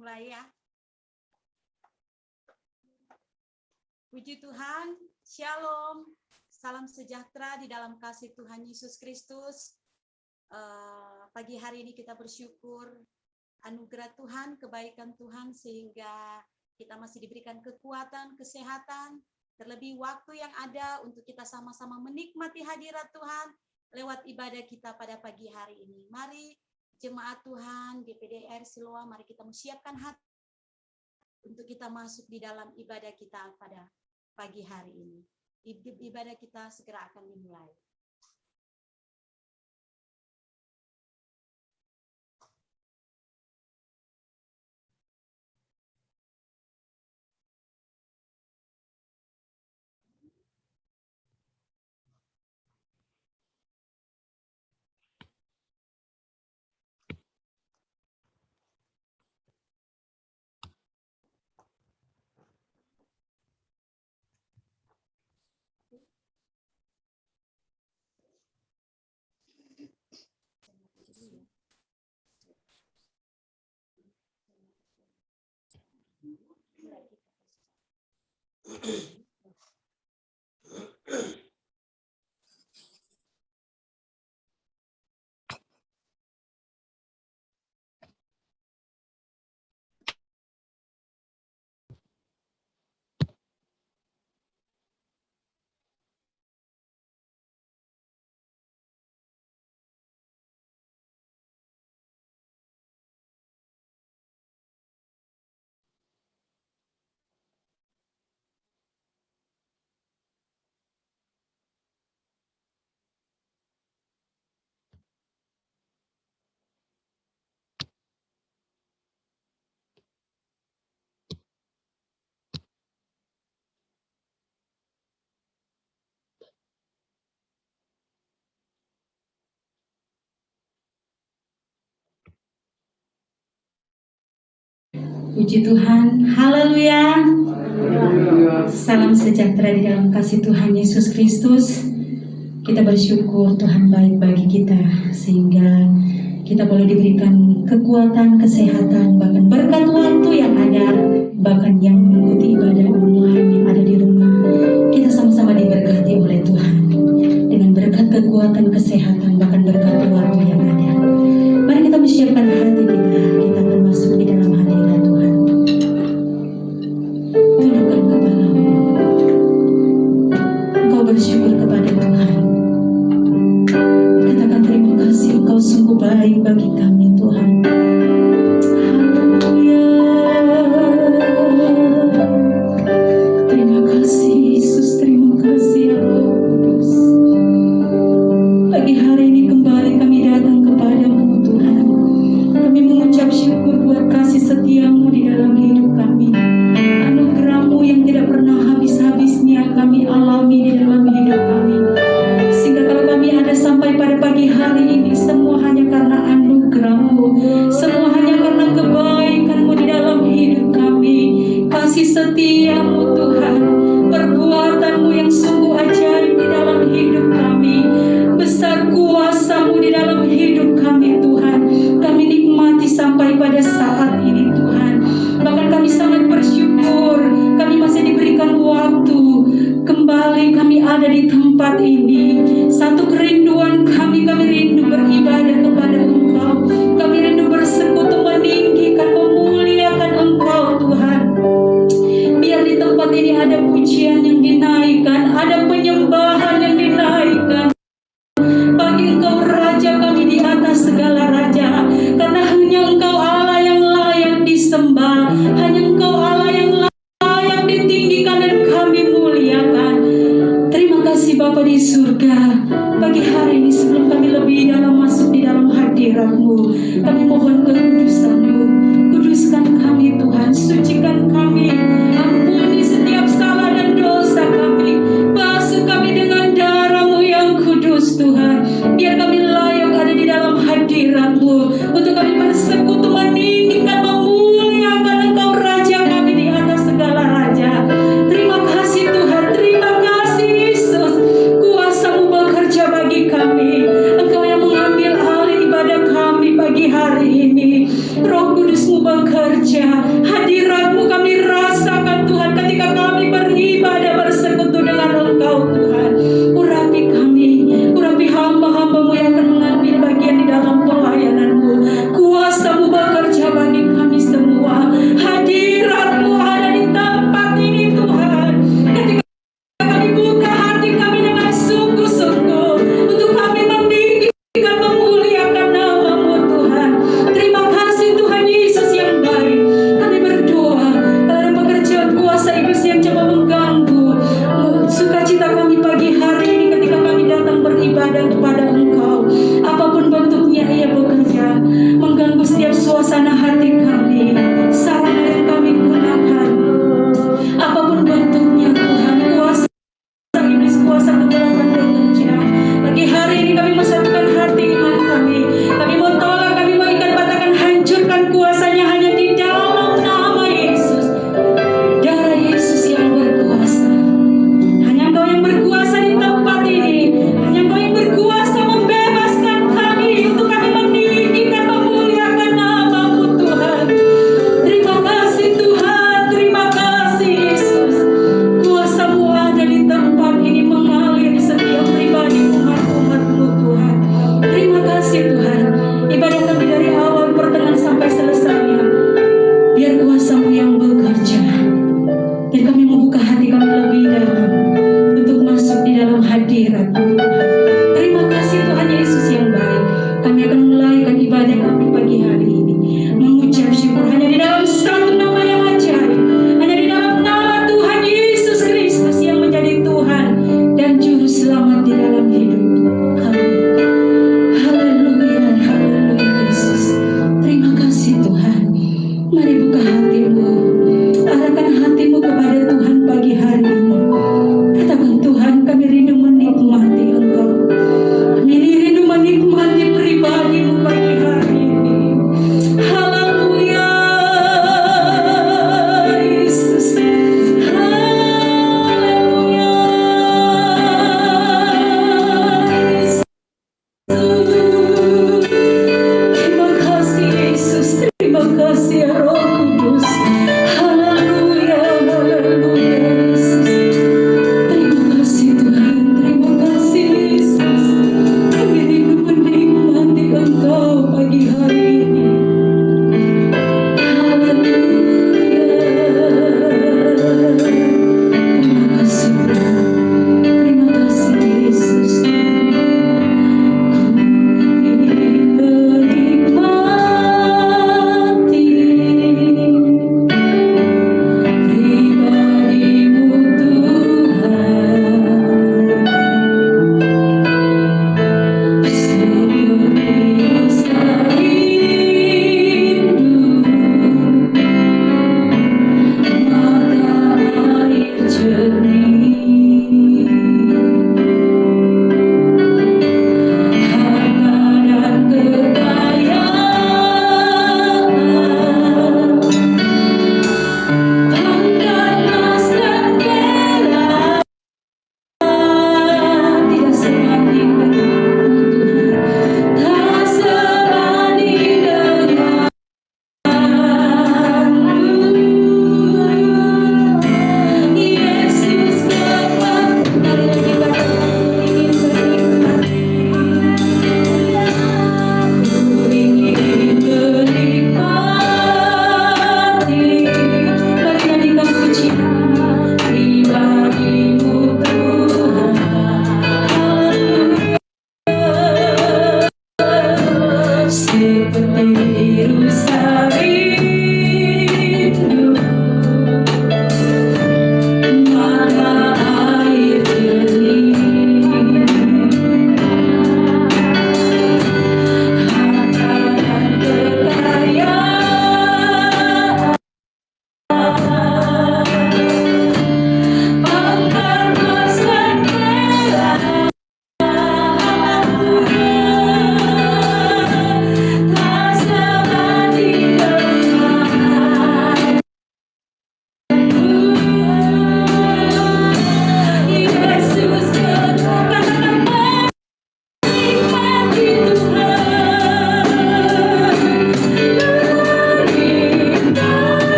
Mulai ya. Puji Tuhan, Shalom, salam sejahtera di dalam kasih Tuhan Yesus Kristus. Pagi hari ini kita bersyukur anugerah Tuhan, kebaikan Tuhan sehingga kita masih diberikan kekuatan, kesehatan, terlebih waktu yang ada untuk kita sama-sama menikmati hadirat Tuhan lewat ibadah kita pada pagi hari ini. Mari jemaat Tuhan, GPDR Siloam, mari kita menyiapkan hati untuk kita masuk di dalam ibadah kita pada pagi hari ini. Ibadah kita segera akan dimulai. Puji Tuhan, haleluya. Salam sejahtera di dalam kasih Tuhan Yesus Kristus. Kita bersyukur Tuhan baik bagi kita sehingga kita boleh diberikan kekuatan, kesehatan, bahkan berkat waktu yang ada, bahkan yang mengikuti ibadah online yang ada di rumah. Kita sama-sama diberkati oleh Tuhan dengan berkat kekuatan, kesehatan, bahkan berkat waktu yang ada. Mari kita menyiapkan hati kita akan masuk di dalam hadirat Tuhan. Tundukkan kepalamu. Engkau bersyukur kepada Tuhan. Katakan terima kasih, Engkau sungguh baik bagi kami Tuhan. Haleluya. Terima kasih Yesus, terima kasih ya Roh Kudus. Pagi hari ini kembali kami datang kepadamu Tuhan. Kami mengucap syukur buat kasih setiamu di dalam hidup kami. Anugerahmu yang tidak pernah habis-habisnya kami alami di dalam hidup kami. Sehingga kalau kami ada sampai pada pagi hari ini, semua hanya karena anugerahmu, semua hanya karena kebaikanmu di dalam hidup kami. Kasih setiamu Tuhan, perbuatanmu yang sungguh ajaib di dalam hidup kami. Besar kuasamu di dalam hidup kami Tuhan. Kami nikmati sampai pada saat ini Tuhan. Bahkan kami sangat bersyukur kami masih diberikan waktu. Kembali kami ada di tempat ini. Satu kerinduan kami rindu beribadah kepada Engkau. Kami rindu bersekutu meninggikan, memuliakan Engkau Tuhan. Biar di tempat ini ada pujian yang dinaikkan, ada penyembahan yang dinaikkan. Bagi Engkau Raja kami di atas segala raja. Karena hanya Engkau Allah yang layak disembah. Hanya Engkau Allah yang layak ditinggikan dan kami muliakan. Terima kasih Bapa di surga. Pagi hari ini sebelum kami lebih dalam masuk di dalam hadirat-Mu, kami mohon kekudusan-Mu. Kuduskan kami Tuhan, sucikan kami. Ampuni setiap salah dan dosa kami. Basuh kami dengan darah-Mu yang kudus Tuhan. Biar kami layak ada di dalam hadirat-Mu, untuk kami bersekutu meninggikan, memuliakan Engkau Raja kami di atas segala raja. Terima kasih Tuhan, terima kasih Yesus. Kuasa-Mu bekerja bagi kami. Engkau yang mengambil alih ibadah kami pagi hari ini.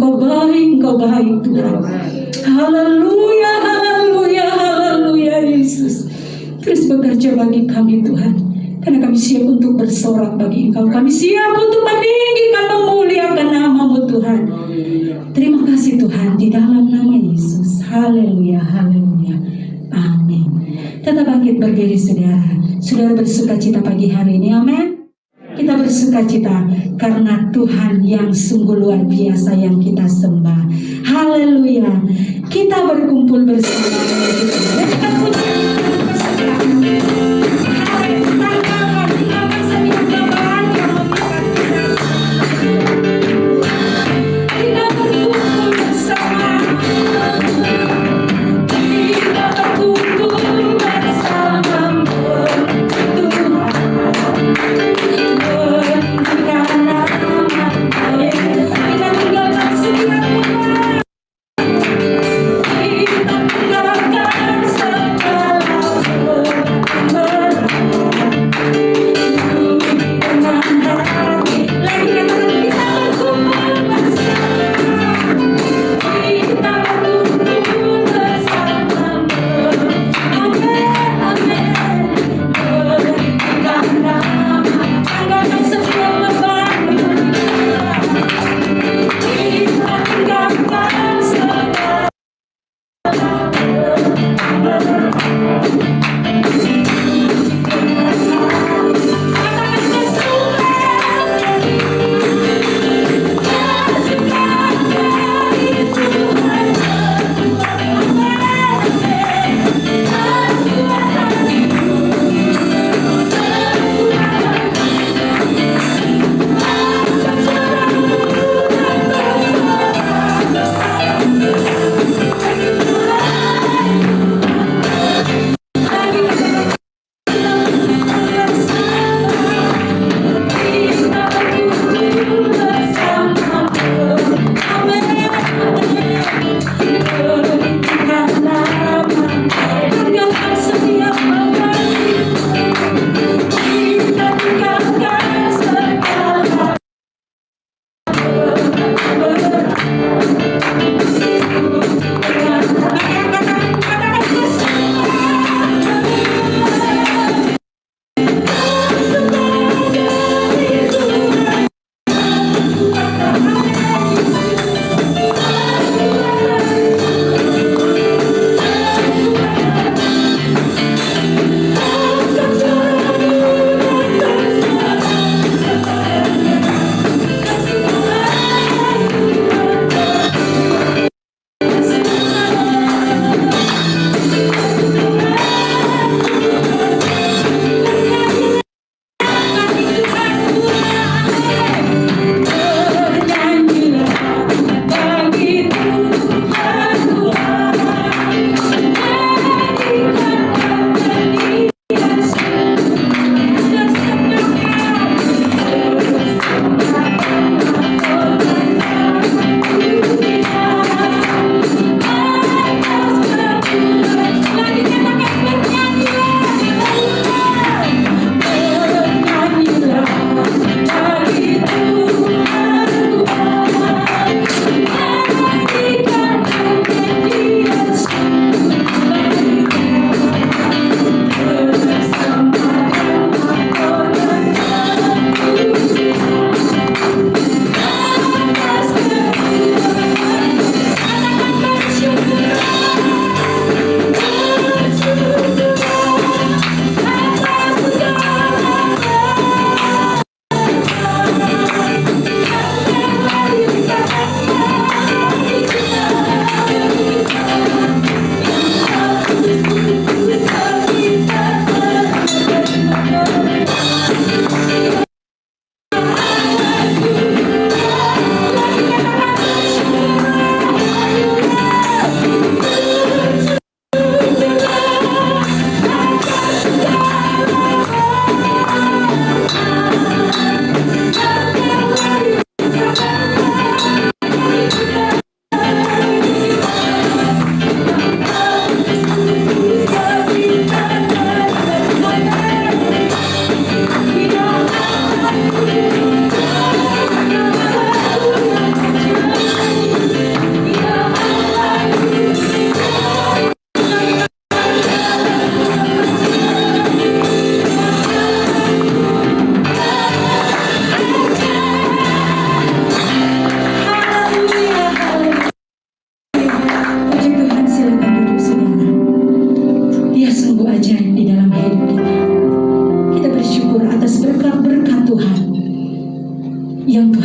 Engkau baik Tuhan. Haleluya, haleluya, haleluya Yesus. Terus bekerja bagi kami Tuhan. Karena kami siap untuk bersorak bagi Engkau. Kami siap untuk meninggikan, memuliakan nama-Mu Tuhan. Terima kasih Tuhan di dalam nama Yesus. Haleluya, haleluya. Amin. Tetap bangkit berdiri saudara. Saudara bersuka cita pagi hari ini. Amin. Kita bersuka cita karena Tuhan yang sungguh luar biasa yang kita sembah. Haleluya. Kita berkumpul bersama. Kita puji kita tinggalkan segala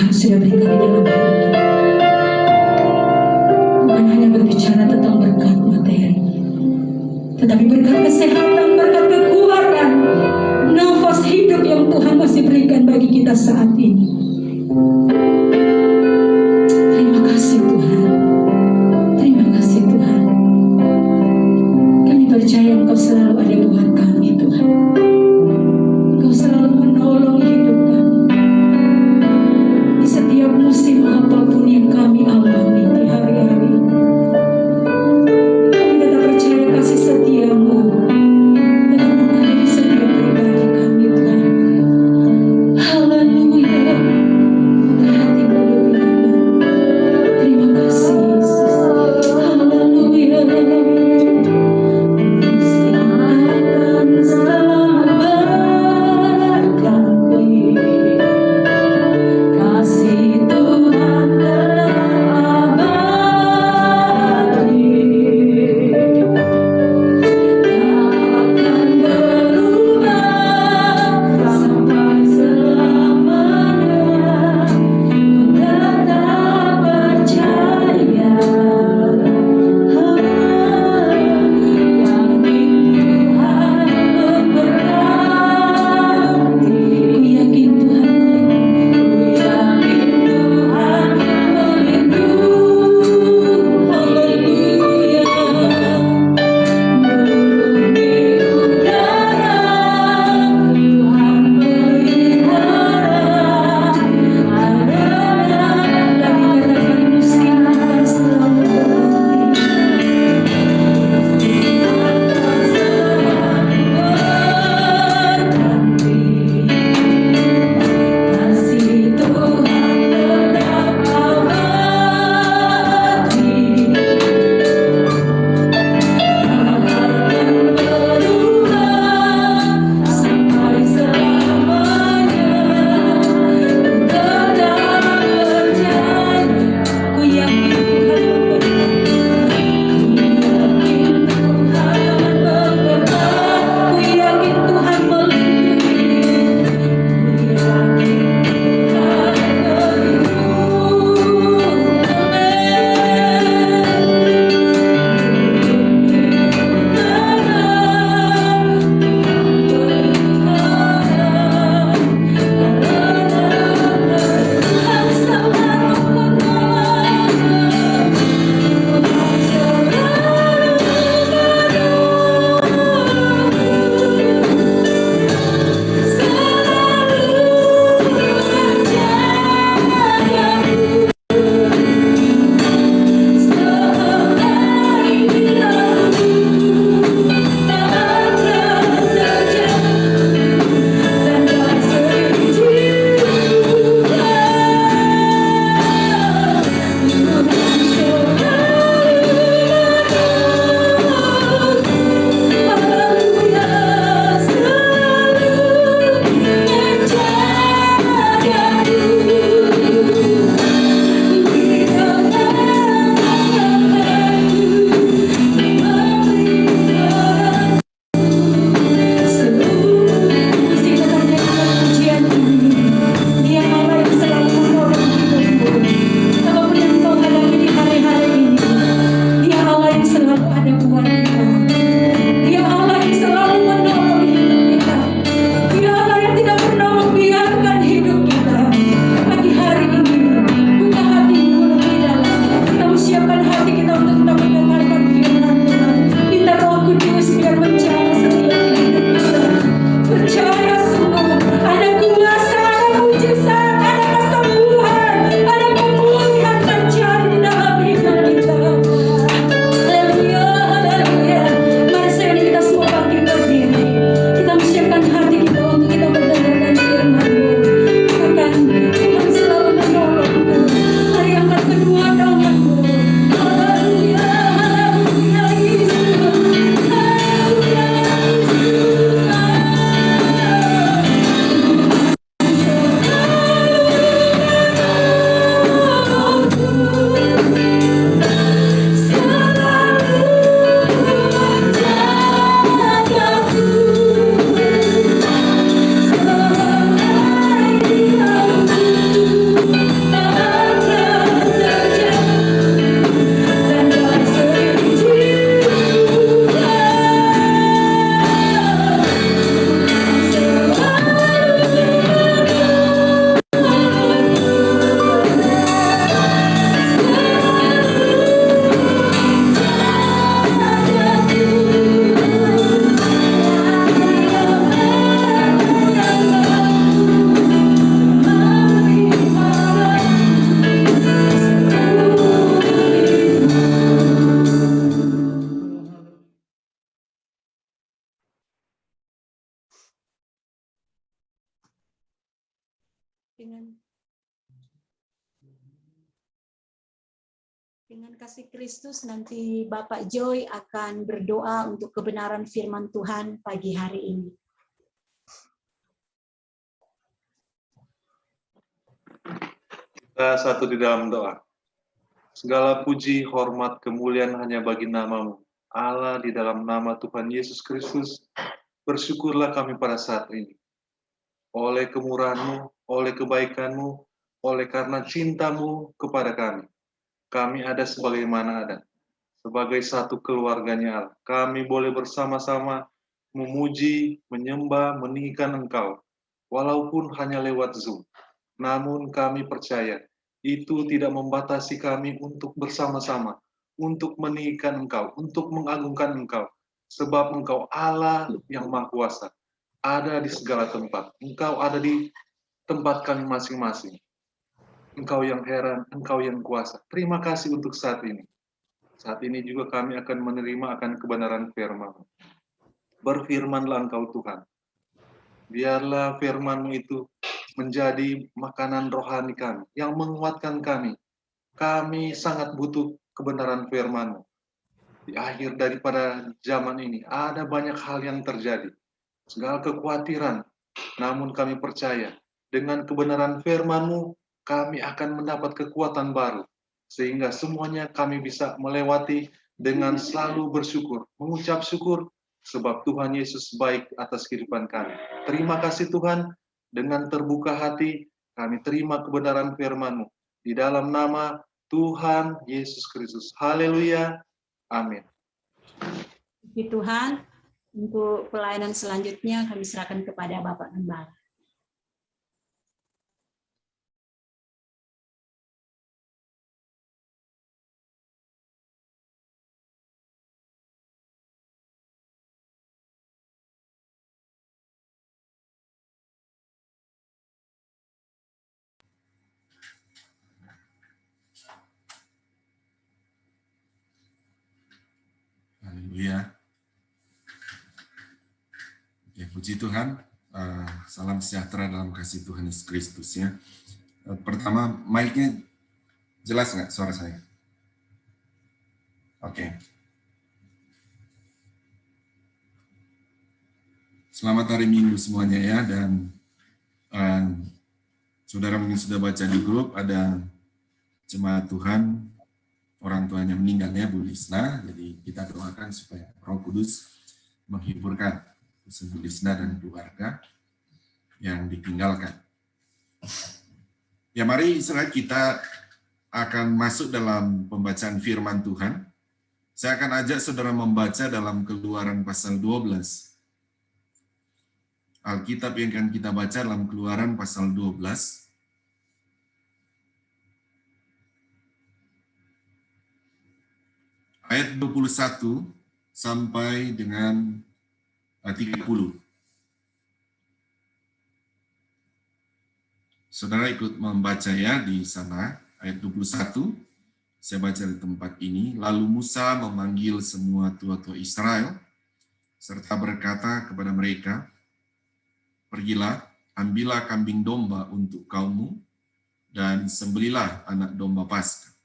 Tuhan sudah berikan di dalam hidup kita. Bukan hanya berbicara tentang berkat materi, tetapi berkat kesehatan, berkat kekuatan, nafas hidup yang Tuhan masih berikan bagi kita saat ini. Terima kasih Tuhan. Terima kasih Tuhan. Kami percaya Engkau selalu ada buat kami Tuhan. Engkau selalu menolong hidup kami di setiap musim apapun yang kami alami di hari-hari. Kami tetap percaya kasih setia-Mu tetap mengalir di setiap pribadi kami Tuhan. Haleluya. Buka hatimu lebih dalam. Terima kasih Yesus. Haleluya. Musim akan selalu berganti. Kasih Tuhan telah Dengan kasih Kristus, nanti Bapak Joy akan berdoa untuk kebenaran firman Tuhan pagi hari ini. Kita satu di dalam doa. Segala puji, hormat, kemuliaan hanya bagi nama-Mu, Allah, di dalam nama Tuhan Yesus Kristus. Bersyukurlah kami pada saat ini. Oleh kemurahan-Mu, oleh kebaikan-Mu, oleh karena cinta-Mu kepada kami. Kami ada sebagaimana ada. Sebagai satu keluarganya Allah. Kami boleh bersama-sama memuji, menyembah, meninggikan Engkau. Walaupun hanya lewat Zoom. Namun kami percaya, itu tidak membatasi kami untuk bersama-sama, untuk meninggikan Engkau, untuk mengagungkan Engkau. Sebab Engkau Allah yang Maha Kuasa, ada di segala tempat. Engkau ada di tempat kami masing-masing. Engkau yang heran, Engkau yang kuasa. Terima kasih untuk saat ini. Saat ini juga kami akan menerima akan kebenaran firman-Mu. Berfirmanlah Engkau Tuhan. Biarlah firman-Mu itu menjadi makanan rohani kami, yang menguatkan kami. Kami sangat butuh kebenaran firman-Mu. Di akhir daripada zaman ini, ada banyak hal yang terjadi. Segala kekhawatiran, namun kami percaya, dengan kebenaran firman-Mu, kami akan mendapat kekuatan baru. Sehingga semuanya kami bisa melewati dengan selalu bersyukur, mengucap syukur, sebab Tuhan Yesus baik atas kehidupan kami. Terima kasih Tuhan, dengan terbuka hati, kami terima kebenaran firman-Mu. Di dalam nama Tuhan Yesus Kristus. Haleluya. Amin. Puji Tuhan, untuk pelayanan selanjutnya kami serahkan kepada Bapak Gembala. Haleluya. Ya, puji Tuhan. Salam sejahtera dalam kasih Tuhan Yesus Kristus ya. Pertama, mic-nya jelas nggak suara saya? Oke. Selamat hari Minggu semuanya ya, dan saudara mungkin sudah baca di grup, ada jemaat Tuhan, orang tuanya meninggal ya, Bu Lisna. Jadi kita doakan supaya Roh Kudus menghiburkan Bu Lisna dan keluarga yang ditinggalkan. Ya, mari saudara, kita akan masuk dalam pembacaan firman Tuhan. Saya akan ajak saudara membaca dalam Keluaran pasal 12. Alkitab yang akan kita baca dalam Keluaran pasal 12. Ayat 21 sampai dengan 30. Saudara ikut membaca ya di sana, ayat 21. Saya baca di tempat ini. Lalu Musa memanggil semua tua-tua Israel, serta berkata kepada mereka, "Pergilah, ambillah kambing domba untuk kaummu, dan sembelilah anak domba Paskah.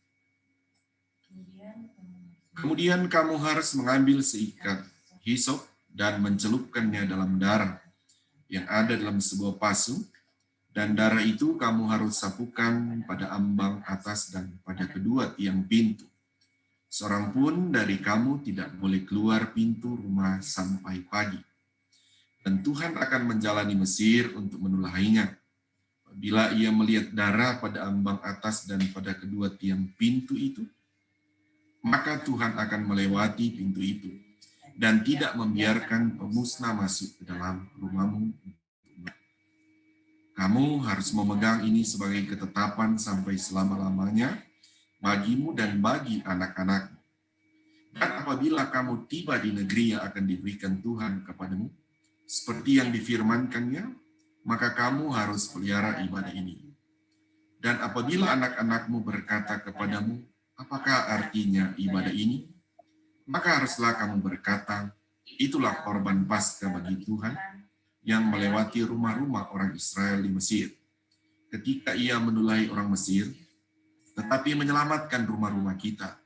Kemudian kamu harus mengambil seikat hisop dan mencelupkannya dalam darah yang ada dalam sebuah pasu, dan darah itu kamu harus sapukan pada ambang atas dan pada kedua tiang pintu. Seorang pun dari kamu tidak boleh keluar pintu rumah sampai pagi. Dan Tuhan akan menjalani Mesir untuk menulahinya. Bila ia melihat darah pada ambang atas dan pada kedua tiang pintu itu, maka Tuhan akan melewati pintu itu dan tidak membiarkan pemusnah masuk ke dalam rumahmu. Kamu harus memegang ini sebagai ketetapan sampai selama-lamanya bagimu dan bagi anak-anakmu. Dan apabila kamu tiba di negeri yang akan diberikan Tuhan kepadamu, seperti yang difirmankannya, maka kamu harus pelihara ibadah ini. Dan apabila anak-anakmu berkata kepadamu, apakah artinya ibadah ini? Maka haruslah kamu berkata, itulah korban Paskah bagi Tuhan yang melewati rumah-rumah orang Israel di Mesir. Ketika ia menulahi orang Mesir, tetapi menyelamatkan rumah-rumah kita.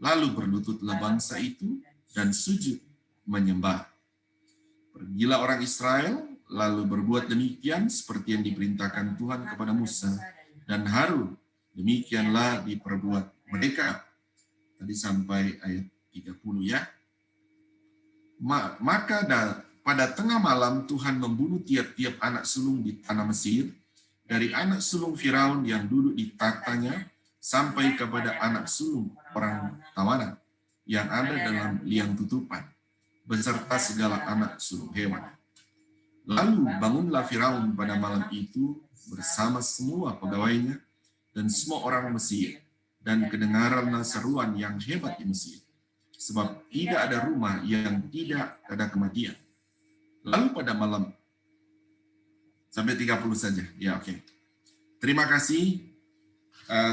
Lalu berlututlah bangsa itu dan sujud menyembah. Pergilah orang Israel, lalu berbuat demikian seperti yang diperintahkan Tuhan kepada Musa dan Harun. Demikianlah diperbuat mereka. Tadi sampai ayat 30 ya. Maka pada tengah malam Tuhan membunuh tiap-tiap anak sulung di tanah Mesir, dari anak sulung Firaun yang duduk di tahtanya, sampai kepada anak sulung orang tawanan yang ada dalam liang tutupan, beserta segala anak sulung hewan. Lalu bangunlah Firaun pada malam itu bersama semua pegawainya dan semua orang Mesir, dan kedengaranlah seruan yang hebat di Mesir, sebab tidak ada rumah yang tidak ada kematian. Lalu pada malam, sampai 30 saja, ya oke. Terima kasih.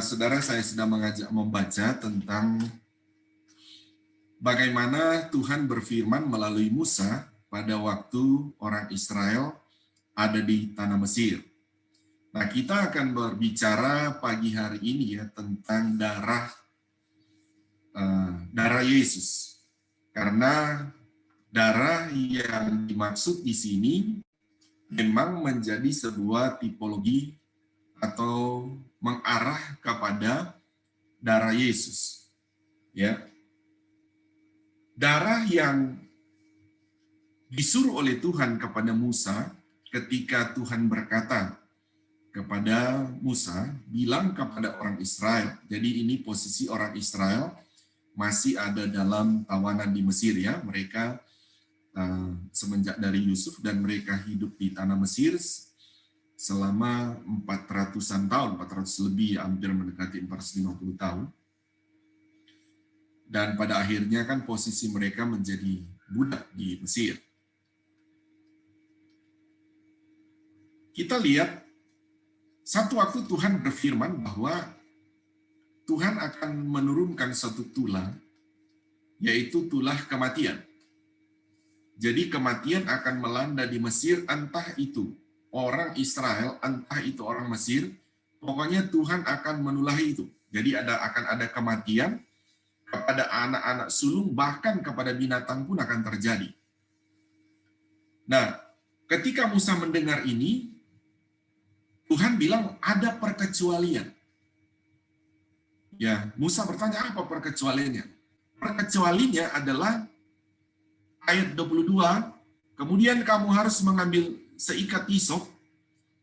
Saudara, saya sedang membaca tentang bagaimana Tuhan berfirman melalui Musa pada waktu orang Israel ada di tanah Mesir. Nah, kita akan berbicara pagi hari ini ya tentang darah Yesus. Karena darah yang dimaksud di sini memang menjadi sebuah tipologi atau mengarah kepada darah Yesus. Ya. Darah yang disuruh oleh Tuhan kepada Musa ketika Tuhan berkata kepada Musa, bilang kepada orang Israel. Jadi ini posisi orang Israel masih ada dalam tawanan di Mesir ya. Mereka semenjak dari Yusuf dan mereka hidup di tanah Mesir selama 400-an tahun, 400 lebih, hampir mendekati 450 tahun. Dan pada akhirnya kan posisi mereka menjadi budak di Mesir. Kita lihat, satu waktu Tuhan berfirman bahwa Tuhan akan menurunkan satu tulah, yaitu tulah kematian. Jadi kematian akan melanda di Mesir, entah itu orang Israel, entah itu orang Mesir, pokoknya Tuhan akan menulahi itu. Jadi akan ada kematian kepada anak-anak sulung, bahkan kepada binatang pun akan terjadi. Nah, ketika Musa mendengar ini, Tuhan bilang ada perkecualian. Ya, Musa bertanya apa perkecualiannya? Perkecualiannya adalah ayat 22, kemudian kamu harus mengambil seikat hisop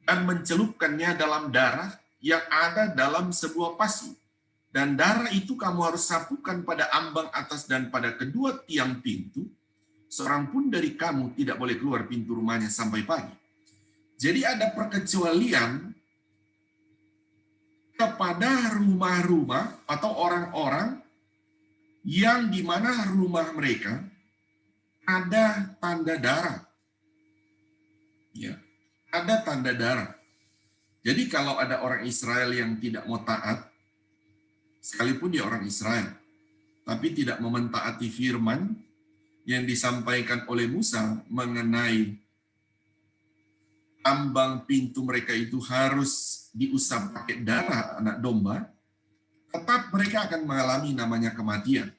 dan mencelupkannya dalam darah yang ada dalam sebuah pasu. Dan darah itu kamu harus sapukan pada ambang atas dan pada kedua tiang pintu. Seorang pun dari kamu tidak boleh keluar pintu rumahnya sampai pagi. Jadi ada perkecualian kepada rumah-rumah atau orang-orang yang di mana rumah mereka ada tanda darah. Ya, ada tanda darah. Jadi kalau ada orang Israel yang tidak mau taat, sekalipun dia orang Israel, tapi tidak mau mentaati firman yang disampaikan oleh Musa mengenai ambang pintu mereka itu harus diusap pakai darah anak domba, tetap mereka akan mengalami namanya kematian.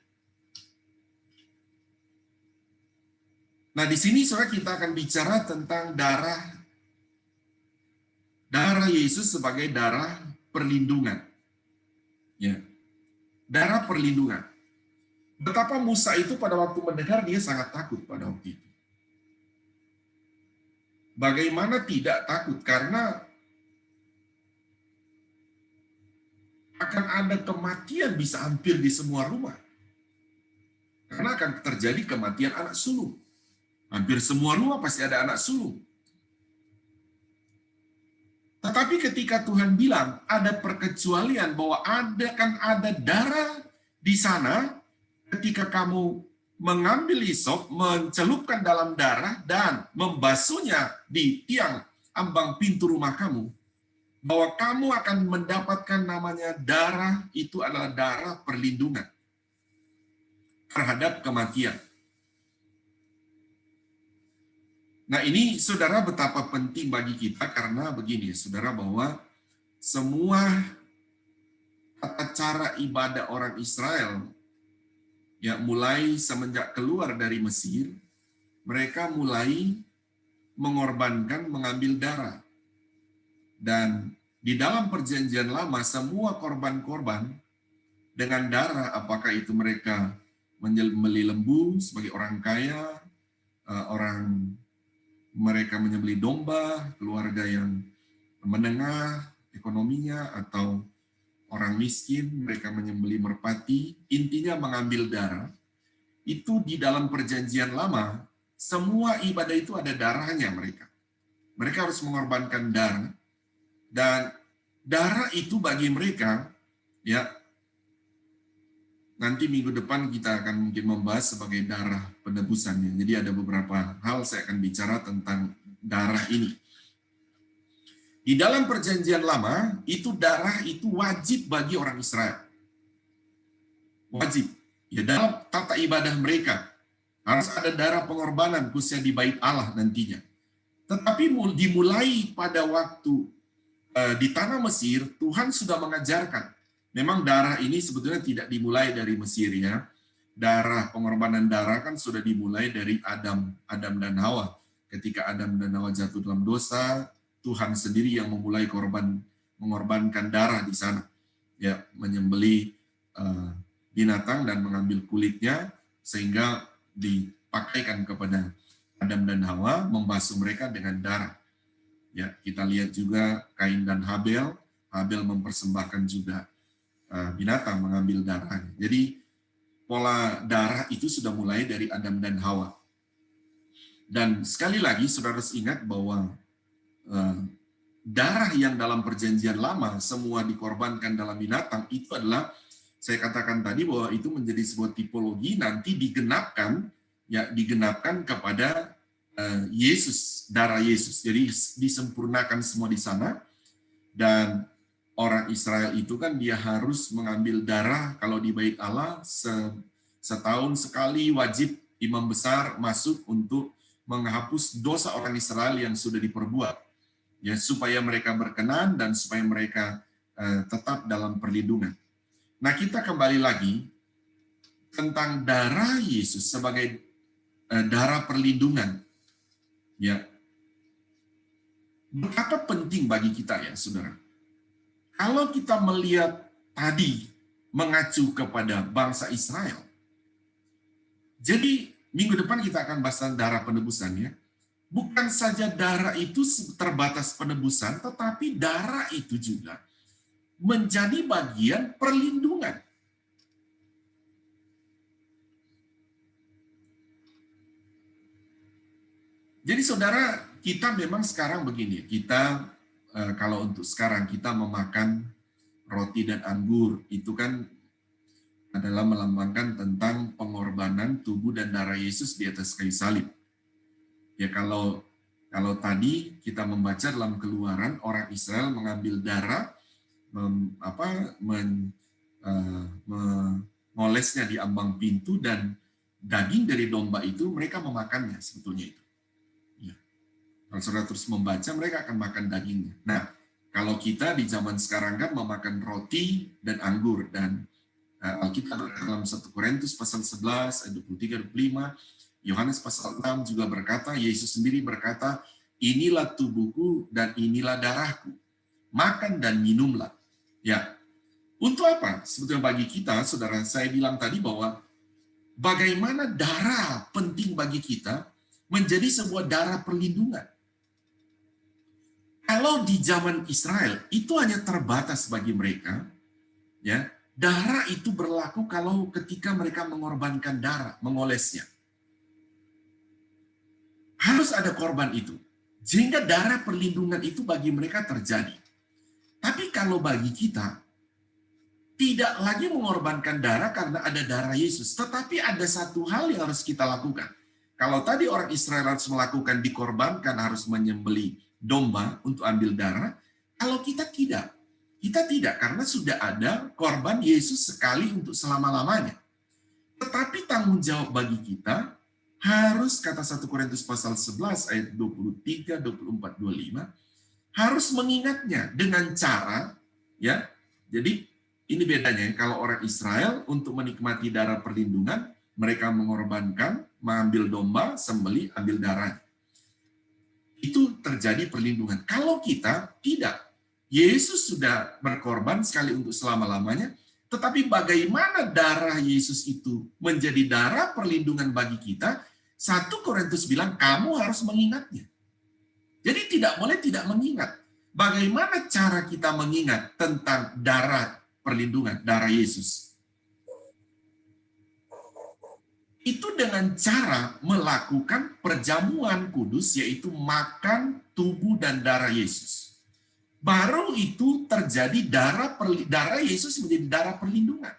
Nah, di sini saudara kita akan bicara tentang darah Yesus sebagai darah perlindungan. Ya. Darah perlindungan. Betapa Musa itu pada waktu mendengar dia sangat takut pada waktu itu. Bagaimana tidak takut? Karena akan ada kematian bisa hampir di semua rumah. Karena akan terjadi kematian anak sulung. Hampir semua rumah pasti ada anak sulung. Tetapi ketika Tuhan bilang ada perkecualian bahwa ada darah di sana, ketika kamu mengambil hisop, mencelupkan dalam darah dan membasuhnya di tiang ambang pintu rumah kamu, bahwa kamu akan mendapatkan namanya darah, itu adalah darah perlindungan terhadap kematian. Nah, ini saudara betapa penting bagi kita karena begini saudara, bahwa semua cara ibadah orang Israel, ya mulai semenjak keluar dari Mesir, mereka mulai mengorbankan, mengambil darah. Dan di dalam perjanjian lama, semua korban-korban dengan darah, apakah itu mereka menyembelih lembu sebagai orang kaya, mereka menyembelih domba, keluarga yang menengah ekonominya, atau orang miskin, mereka menyembelih merpati, intinya mengambil darah. Itu di dalam perjanjian lama, semua ibadah itu ada darahnya mereka. Mereka harus mengorbankan darah, dan darah itu bagi mereka, ya, nanti minggu depan kita akan mungkin membahas sebagai darah penebusannya. Jadi ada beberapa hal saya akan bicara tentang darah ini. Di dalam perjanjian lama, itu darah itu wajib bagi orang Israel. Wajib. Ya, dalam tata ibadah mereka, harus ada darah pengorbanan, khususnya di bait Allah nantinya. Tetapi dimulai pada waktu di tanah Mesir, Tuhan sudah mengajarkan. Memang darah ini sebetulnya tidak dimulai dari Mesir, ya. Darah, pengorbanan darah kan sudah dimulai dari Adam dan Hawa. Ketika Adam dan Hawa jatuh dalam dosa, Tuhan sendiri yang memulai mengorbankan darah di sana. Ya, menyembelih binatang dan mengambil kulitnya sehingga dipakaikan kepada Adam dan Hawa, membasuh mereka dengan darah. Ya, kita lihat juga Kain dan Habel mempersembahkan juga binatang mengambil darahnya. Jadi pola darah itu sudah mulai dari Adam dan Hawa. Dan sekali lagi saudara harus ingat bahwa darah yang dalam perjanjian lama semua dikorbankan dalam binatang itu adalah, saya katakan tadi bahwa itu menjadi sebuah tipologi nanti digenapkan kepada Yesus, darah Yesus. Jadi disempurnakan semua di sana. Dan orang Israel itu kan dia harus mengambil darah kalau di bait Allah setahun sekali, wajib imam besar masuk untuk menghapus dosa orang Israel yang sudah diperbuat, ya, supaya mereka berkenan dan supaya mereka tetap dalam perlindungan. Nah, kita kembali lagi tentang darah Yesus sebagai darah perlindungan, ya. Betapa penting bagi kita, ya saudara. Kalau kita melihat tadi mengacu kepada bangsa Israel, jadi minggu depan kita akan bahas darah penebusannya. Bukan saja darah itu terbatas penebusan, tetapi darah itu juga menjadi bagian perlindungan. Jadi saudara, kita memang sekarang begini, kita kalau untuk sekarang kita memakan roti dan anggur, itu kan adalah melambangkan tentang pengorbanan tubuh dan darah Yesus di atas kayu salib. Ya, kalau tadi kita membaca dalam Keluaran, orang Israel mengambil darah, mengolesnya di ambang pintu, dan daging dari domba itu mereka memakannya sebetulnya itu. Kalau saudara terus membaca, mereka akan makan dagingnya. Nah, kalau kita di zaman sekarang kan memakan roti dan anggur, dan Alkitab dalam 1 Korintus pasal 11 ayat 23-25, Yohanes pasal 6 juga berkata, Yesus sendiri berkata, inilah tubuhku dan inilah darahku, makan dan minumlah. Ya, untuk apa? Sebetulnya bagi kita, saudara, saya bilang tadi bahwa bagaimana darah penting bagi kita menjadi sebuah darah perlindungan. Kalau di zaman Israel itu hanya terbatas bagi mereka, ya, darah itu berlaku kalau ketika mereka mengorbankan darah, mengolesnya. Harus ada korban itu, sehingga darah perlindungan itu bagi mereka terjadi. Tapi kalau bagi kita, tidak lagi mengorbankan darah karena ada darah Yesus, tetapi ada satu hal yang harus kita lakukan. Kalau tadi orang Israel harus melakukan dikorbankan, harus menyembelih domba untuk ambil darah, kalau kita tidak karena sudah ada korban Yesus sekali untuk selama-lamanya. Tetapi tanggung jawab bagi kita harus, kata 1 Korintus pasal 11 ayat 23, 24, 25, harus mengingatnya dengan cara, ya. Jadi Ini bedanya, kalau orang Israel untuk menikmati darah perlindungan, mereka mengorbankan, mengambil domba, sembelih, ambil darah. Itu terjadi perlindungan. Kalau kita tidak, Yesus sudah berkorban sekali untuk selama-lamanya, tetapi bagaimana darah Yesus itu menjadi darah perlindungan bagi kita, 1 Korintus bilang, kamu harus mengingatnya. Jadi tidak boleh tidak mengingat. Bagaimana cara kita mengingat tentang darah perlindungan, darah Yesus? Itu dengan cara melakukan perjamuan kudus, yaitu makan tubuh dan darah Yesus. Baru itu terjadi darah Yesus menjadi darah perlindungan.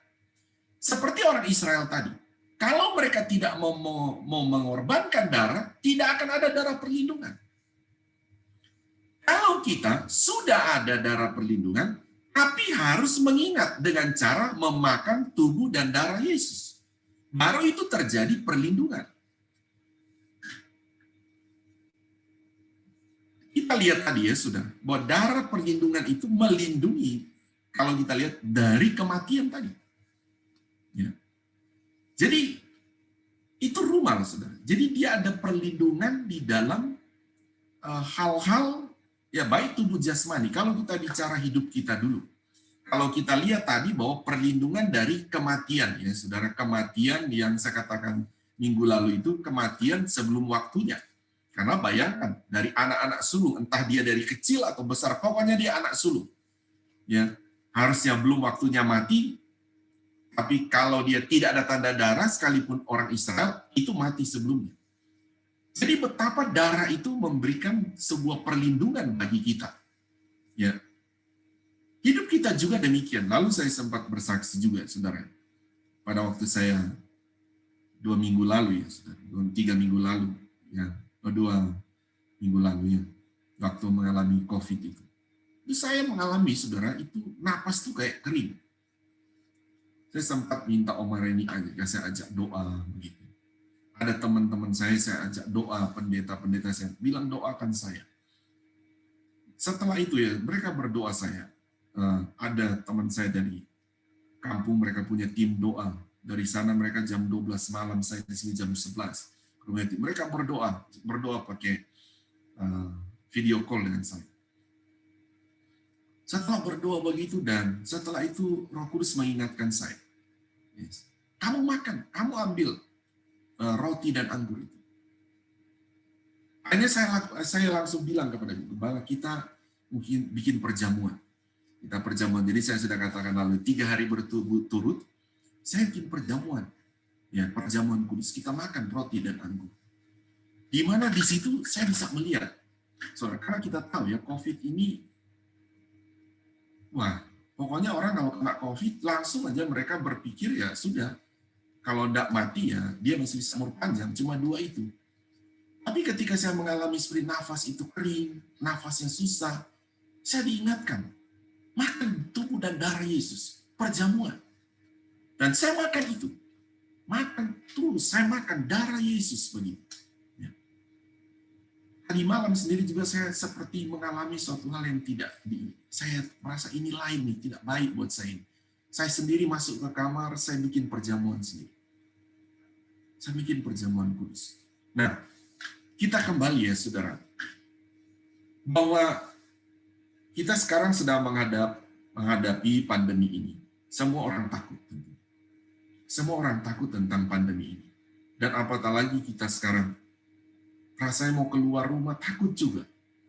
Seperti orang Israel tadi. Kalau mereka tidak mau mengorbankan darah, tidak akan ada darah perlindungan. Kalau kita sudah ada darah perlindungan, tapi harus mengingat dengan cara memakan tubuh dan darah Yesus. Baru itu terjadi perlindungan. Kita lihat tadi ya, saudara, bahwa darah perlindungan itu melindungi, kalau kita lihat, dari kematian tadi. Ya. Jadi, itu rumah, saudara. Jadi dia ada perlindungan di dalam hal-hal, ya baik tubuh jasmani. Kalau kita bicara hidup kita dulu, kalau kita lihat tadi bahwa perlindungan dari kematian, ya saudara, kematian yang saya katakan minggu lalu itu kematian sebelum waktunya. Karena bayangkan, dari anak-anak sulung, entah dia dari kecil atau besar, pokoknya dia anak sulung. Ya, harusnya belum waktunya mati, tapi kalau dia tidak ada tanda darah, sekalipun orang Israel, itu mati sebelumnya. Jadi betapa darah itu memberikan sebuah perlindungan bagi kita. Ya. Hidup kita juga demikian. Lalu saya sempat bersaksi juga, saudara. Pada waktu saya 2 minggu lalu, ya, saudara, 3 minggu lalu, ya. 2 minggu lalu ya, waktu mengalami COVID itu. Itu saya mengalami, saudara, itu napas tuh kayak kering. Saya sempat minta Om Reni aja, saya ajak doa begitu. Ada teman-teman saya ajak doa, pendeta-pendeta saya bilang doakan saya. Setelah itu ya, mereka berdoa saya. Ada teman saya dari kampung, mereka punya tim doa. Dari sana mereka jam 12 malam, saya di sini jam 11. Mereka berdoa pakai video call dengan saya. Setelah berdoa begitu dan setelah itu Roh Kudus mengingatkan saya, yes, kamu makan, kamu ambil roti dan anggur itu. Akhirnya saya langsung bilang kepada gembala, kita mungkin bikin perjamuan. Kita perjamuan. Jadi saya sudah katakan lalu 3 hari berturut-turut, saya bikin perjamuan. Ya, perjamuan kudus, kita makan roti dan anggur. Di mana di situ saya bisa melihat, saudara, karena kita tahu ya COVID ini, wah, pokoknya orang kalau kena COVID langsung aja mereka berpikir ya sudah, kalau tidak mati ya dia masih bisa umur panjang, cuma 2 itu. Tapi ketika saya mengalami seperti nafas itu kering, nafasnya susah, saya diingatkan, makan tubuh dan darah Yesus, perjamuan. Dan saya makan itu. Makan terus, saya makan darah Yesus begitu. Ya. Tadi malam sendiri juga saya seperti mengalami suatu hal yang saya merasa ini lain nih, tidak baik buat saya. Saya sendiri masuk ke kamar, saya bikin perjamuan sendiri. Saya bikin perjamuan kudus. Nah, kita kembali ya saudara, bahwa kita sekarang sedang menghadapi pandemi ini. Semua orang takut. Semua orang takut tentang pandemi ini. Dan apatah lagi kita sekarang rasanya mau keluar rumah takut juga.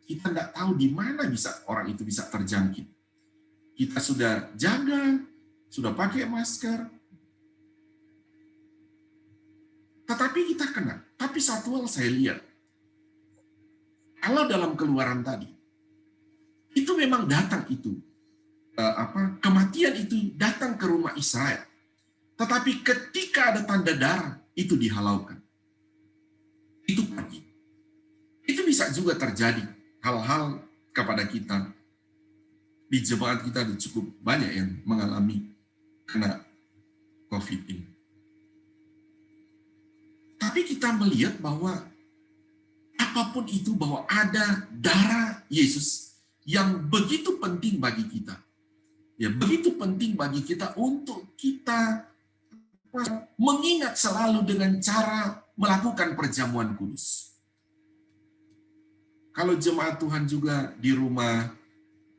Kita tidak tahu di mana orang itu bisa terjangkit. Kita sudah jaga, sudah pakai masker. Tetapi kita kena. Tapi satu hal saya lihat. Kalau dalam keluaran tadi, itu memang datang itu. Kematian itu datang ke rumah Israel. Tetapi ketika ada tanda darah, itu dihalaukan. Itu pergi. Itu bisa juga terjadi hal-hal kepada kita. Di jemaat kita ada cukup banyak yang mengalami kena COVID ini. Tapi kita melihat bahwa apapun itu, bahwa ada darah Yesus yang begitu penting bagi kita. Ya, begitu penting bagi kita untuk kita mengingat selalu dengan cara melakukan perjamuan kudus. Kalau jemaat Tuhan juga di rumah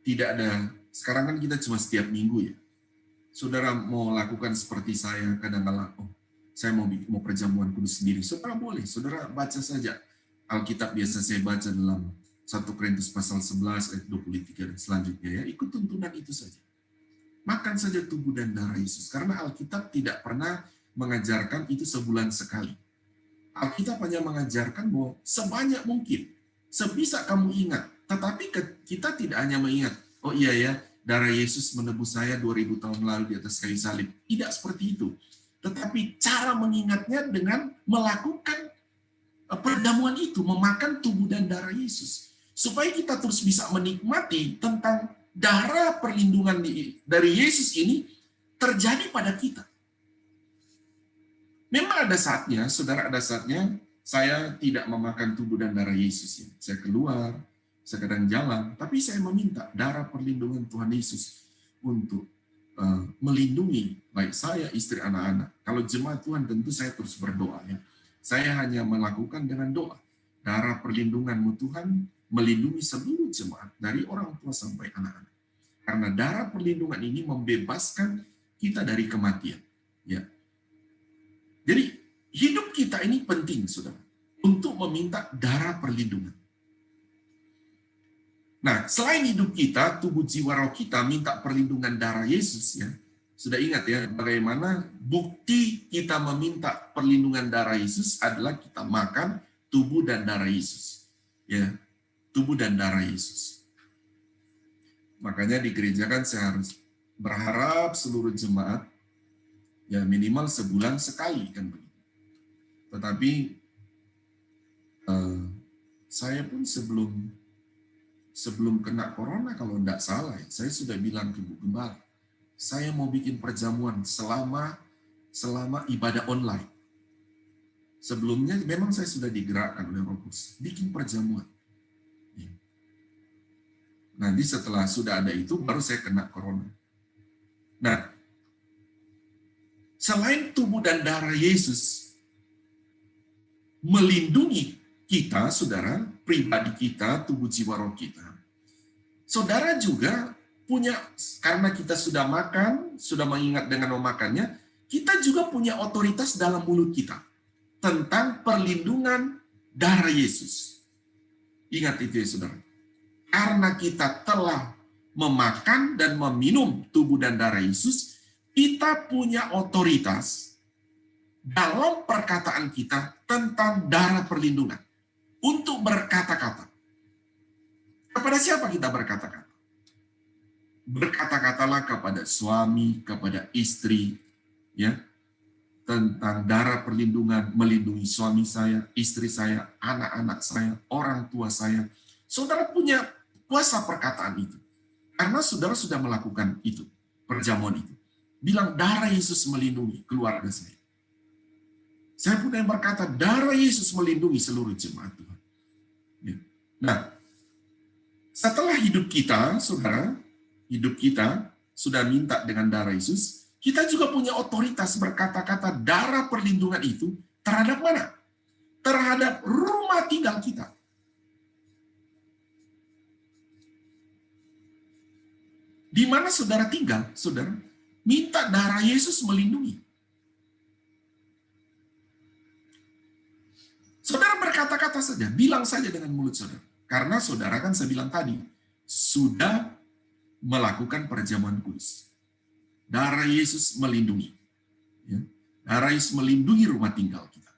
tidak ada, sekarang kan kita cuma setiap minggu ya. Saudara mau lakukan seperti saya, kadang-kadang, saya mau perjamuan kudus sendiri. Saudara boleh, saudara baca saja Alkitab biasa saya baca dalam 1 Korintus pasal 11 ayat 23 dan selanjutnya ya. Ikut tuntunan itu saja. Makan saja tubuh dan darah Yesus. Karena Alkitab tidak pernah mengajarkan itu sebulan sekali. Alkitab hanya mengajarkan bahwa sebanyak mungkin, sebisa kamu ingat. Tetapi kita tidak hanya mengingat, oh iya ya, darah Yesus menebus saya 2000 tahun lalu di atas kayu salib. Tidak seperti itu. Tetapi cara mengingatnya dengan melakukan perjamuan itu, memakan tubuh dan darah Yesus. Supaya kita terus bisa menikmati tentang darah perlindungan dari Yesus ini terjadi pada kita. Memang ada saatnya, saudara, ada saatnya saya tidak memakan tubuh dan darah Yesus. Ya. Saya keluar, saya kadang jalan, tapi saya meminta darah perlindungan Tuhan Yesus untuk melindungi baik saya, istri, anak-anak. Kalau jemaat Tuhan tentu saya terus berdoa. Ya. Saya hanya melakukan dengan doa. Darah perlindunganmu Tuhan melindungi seluruh jemaat dari orang tua sampai anak-anak. Karena darah perlindungan ini membebaskan kita dari kematian. Ya. Jadi hidup kita ini penting, saudara, untuk meminta darah perlindungan. Nah, selain hidup kita, tubuh jiwa roh kita minta perlindungan darah Yesus ya. Sudah ingat ya bagaimana bukti kita meminta perlindungan darah Yesus adalah kita makan tubuh dan darah Yesus. Ya, tubuh dan darah Yesus. Makanya di gereja kan saya harus berharap seluruh jemaat ya minimal sebulan sekali kan begitu. Tetapi saya pun sebelum kena corona kalau tidak salah, saya sudah bilang ke Bu Gembala, saya mau bikin perjamuan selama ibadah online. Sebelumnya memang saya sudah digerakkan oleh Roh Kudus, bikin perjamuan. Nanti setelah sudah ada itu, baru saya kena corona. Nah, selain tubuh dan darah Yesus melindungi kita, saudara, pribadi kita, tubuh jiwa roh kita, saudara juga punya, karena kita sudah makan, sudah mengingat dengan memakannya, kita juga punya otoritas dalam mulut kita tentang perlindungan darah Yesus. Ingat itu ya saudara. Karena kita telah memakan dan meminum tubuh dan darah Yesus, kita punya otoritas dalam perkataan kita tentang darah perlindungan untuk berkata-kata. Kepada siapa kita berkata-kata? Berkata-katalah kepada suami, kepada istri, ya, tentang darah perlindungan, melindungi suami saya, istri saya, anak-anak saya, orang tua saya. Saudara punya kuasa perkataan itu. Karena saudara sudah melakukan itu, perjamuan itu. Bilang darah Yesus melindungi keluarga saya. Saya pun yang berkata darah Yesus melindungi seluruh jemaat Tuhan. Ya. Nah, setelah hidup kita, saudara, hidup kita sudah minta dengan darah Yesus, kita juga punya otoritas berkata-kata darah perlindungan itu terhadap mana? Terhadap rumah tinggal kita. Di mana saudara tinggal, saudara, minta darah Yesus melindungi. Saudara berkata-kata saja, bilang saja dengan mulut saudara. Karena saudara kan saya bilang tadi, sudah melakukan perjamuan kudus. Darah Yesus melindungi. Ya. Darah Yesus melindungi rumah tinggal kita.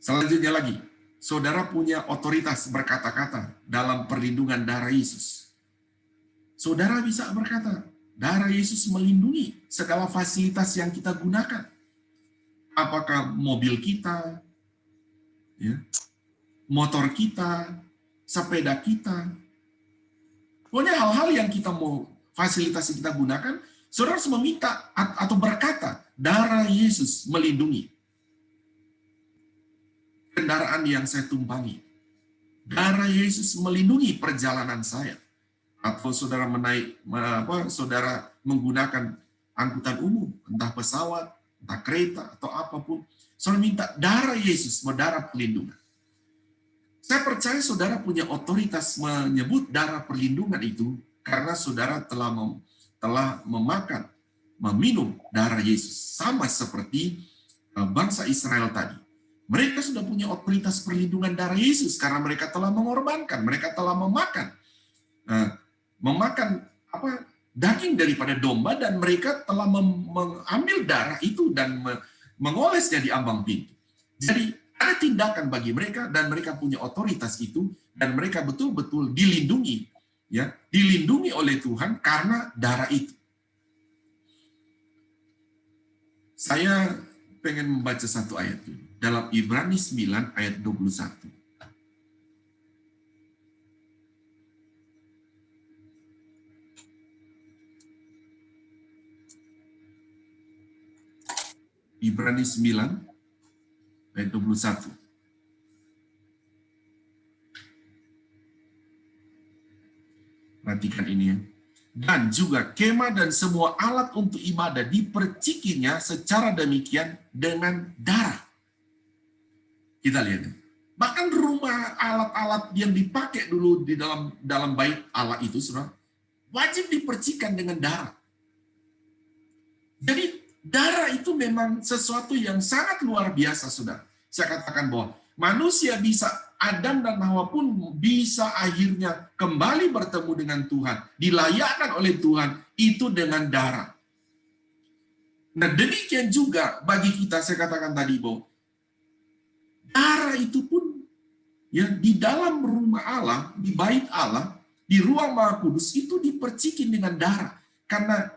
Selanjutnya lagi, saudara punya otoritas berkata-kata dalam perlindungan darah Yesus. Saudara bisa berkata, darah Yesus melindungi segala fasilitas yang kita gunakan. Apakah mobil kita, ya, motor kita, sepeda kita, pokoknya hal-hal yang kita mau fasilitas yang kita gunakan, saudara harus meminta atau berkata, darah Yesus melindungi kendaraan yang saya tumpangi. Darah Yesus melindungi perjalanan saya. Atau saudara saudara menggunakan angkutan umum, entah pesawat, entah kereta, atau apapun. Saudara minta darah Yesus, darah perlindungan. Saya percaya saudara punya otoritas menyebut darah perlindungan itu karena saudara telah meminum darah Yesus. Sama seperti bangsa Israel tadi. Mereka sudah punya otoritas perlindungan darah Yesus karena mereka telah mengorbankan, mereka telah memakan daging daripada domba, dan mereka telah mengambil darah itu dan mengolesnya di ambang pintu. Jadi ada tindakan bagi mereka dan mereka punya otoritas itu, dan mereka betul-betul dilindungi, ya, dilindungi oleh Tuhan karena darah itu. Saya pengen membaca satu ayat dulu dalam Ibrani 9 ayat 21. Ibrani 9 ayat 21. Perhatikan ini ya. Dan juga kemah dan semua alat untuk ibadah dipercikinya secara demikian dengan darah. Kita lihat ya. Bahkan rumah alat-alat yang dipakai dulu di dalam bait Allah itu, saudara, wajib dipercikan dengan darah. Jadi darah itu memang sesuatu yang sangat luar biasa, saudara. Saya katakan bahwa manusia bisa, Adam dan Hawa pun bisa akhirnya kembali bertemu dengan Tuhan, dilayakkan oleh Tuhan, itu dengan darah. Nah, demikian juga bagi kita, saya katakan tadi bahwa darah itu pun ya di dalam rumah Allah, di bait Allah, di ruang Maha Kudus itu dipercikin dengan darah. Karena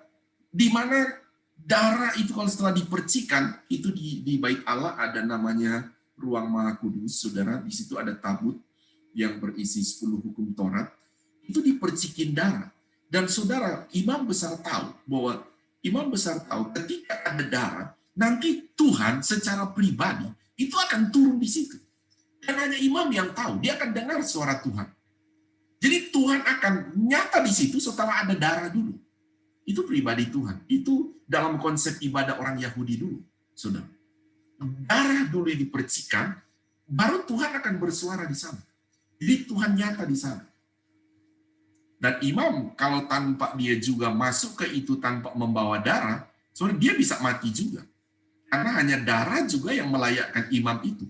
di mana darah itu kalau setelah dipercikan, itu di bait Allah ada namanya ruang Maha Kudus, saudara. Di situ ada tabut yang berisi 10 hukum Taurat, itu dipercikin darah. Dan saudara, imam besar tahu ketika ada darah, nanti Tuhan secara pribadi itu akan turun di situ. Dan hanya imam yang tahu, dia akan dengar suara Tuhan. Jadi Tuhan akan nyata di situ setelah ada darah dulu. Itu pribadi Tuhan. Itu dalam konsep ibadah orang Yahudi dulu, saudara. Darah dulu dipercikan, baru Tuhan akan bersuara di sana. Jadi Tuhan nyata di sana. Dan imam kalau tanpa dia juga masuk ke itu tanpa membawa darah, soalnya dia bisa mati juga. Karena hanya darah juga yang melayakkan imam itu.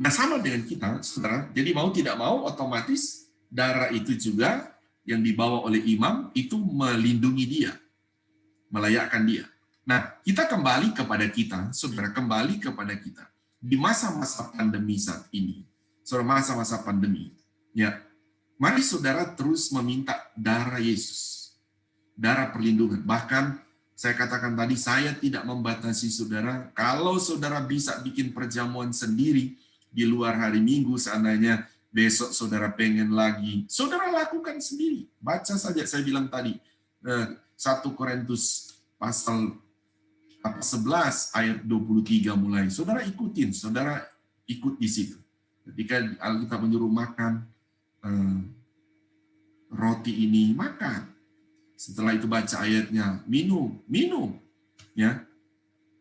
Nah, sama dengan kita, saudara. Jadi mau tidak mau, otomatis darah itu juga yang dibawa oleh imam itu melindungi dia, melayakkan dia. Nah, kita kembali kepada kita, saudara, kembali kepada kita. Di masa-masa pandemi saat ini, saudara, masa-masa pandemi, ya, mari saudara terus meminta darah Yesus, darah perlindungan. Bahkan, saya katakan tadi, saya tidak membatasi saudara. Kalau saudara bisa bikin perjamuan sendiri di luar hari Minggu, seandainya besok saudara pengen lagi, saudara lakukan sendiri. Baca saja, saya bilang tadi, 1 Korintus pasal 11 ayat 23 mulai. Saudara ikutin, saudara ikut di situ. Ketika Alkitab menyuruh makan roti ini, makan. Setelah itu baca ayatnya, minum. Ya.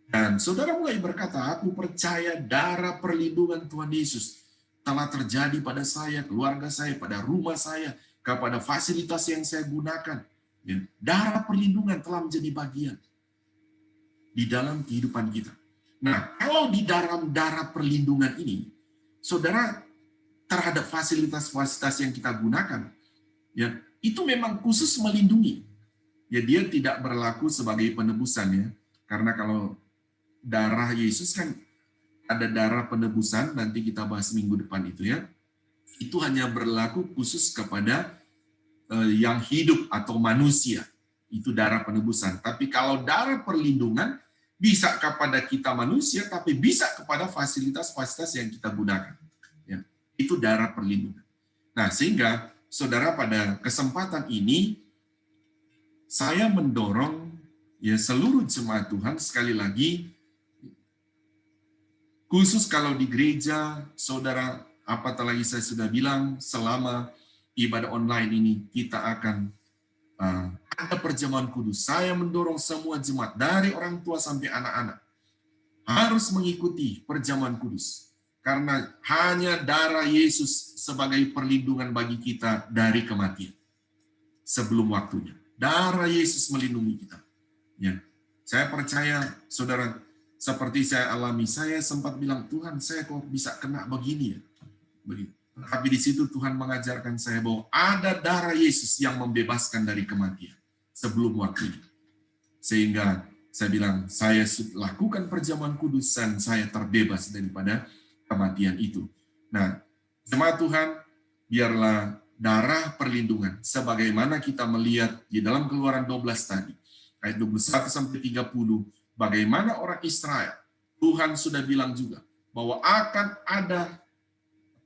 Dan saudara mulai berkata, aku percaya darah perlindungan Tuhan Yesus telah terjadi pada saya, keluarga saya, pada rumah saya, kepada fasilitas yang saya gunakan. Ya. Darah perlindungan telah menjadi bagian di dalam kehidupan kita. Nah, kalau di dalam darah perlindungan ini, saudara, terhadap fasilitas-fasilitas yang kita gunakan, ya, itu memang khusus melindungi. Ya, dia tidak berlaku sebagai penebusan, ya. Karena kalau darah Yesus kan ada darah penebusan, nanti kita bahas minggu depan itu, ya. Itu hanya berlaku khusus kepada yang hidup atau manusia. Itu darah penebusan. Tapi kalau darah perlindungan bisa kepada kita manusia, tapi bisa kepada fasilitas-fasilitas yang kita gunakan. Ya, itu darah perlindungan. Nah, sehingga saudara, pada kesempatan ini saya mendorong ya seluruh jemaat Tuhan, sekali lagi, khusus kalau di gereja saudara Apatah lagi saya sudah bilang, selama ibadah online ini kita akan ada perjamuan kudus. Saya mendorong semua jemaat dari orang tua sampai anak-anak harus mengikuti perjamuan kudus. Karena hanya darah Yesus sebagai perlindungan bagi kita dari kematian sebelum waktunya. Darah Yesus melindungi kita. Ya. Saya percaya, saudara, seperti saya alami, saya sempat bilang, Tuhan, saya kok bisa kena begini ya? Begitu. Tapi di situ Tuhan mengajarkan saya bahwa ada darah Yesus yang membebaskan dari kematian sebelum waktunya. Sehingga saya bilang, saya lakukan perjamuan kudus dan saya terbebas daripada kematian itu. Nah, jemaat Tuhan, biarlah darah perlindungan, sebagaimana kita melihat di dalam Keluaran 12 tadi, ayat 21-30, bagaimana orang Israel, Tuhan sudah bilang juga, bahwa akan ada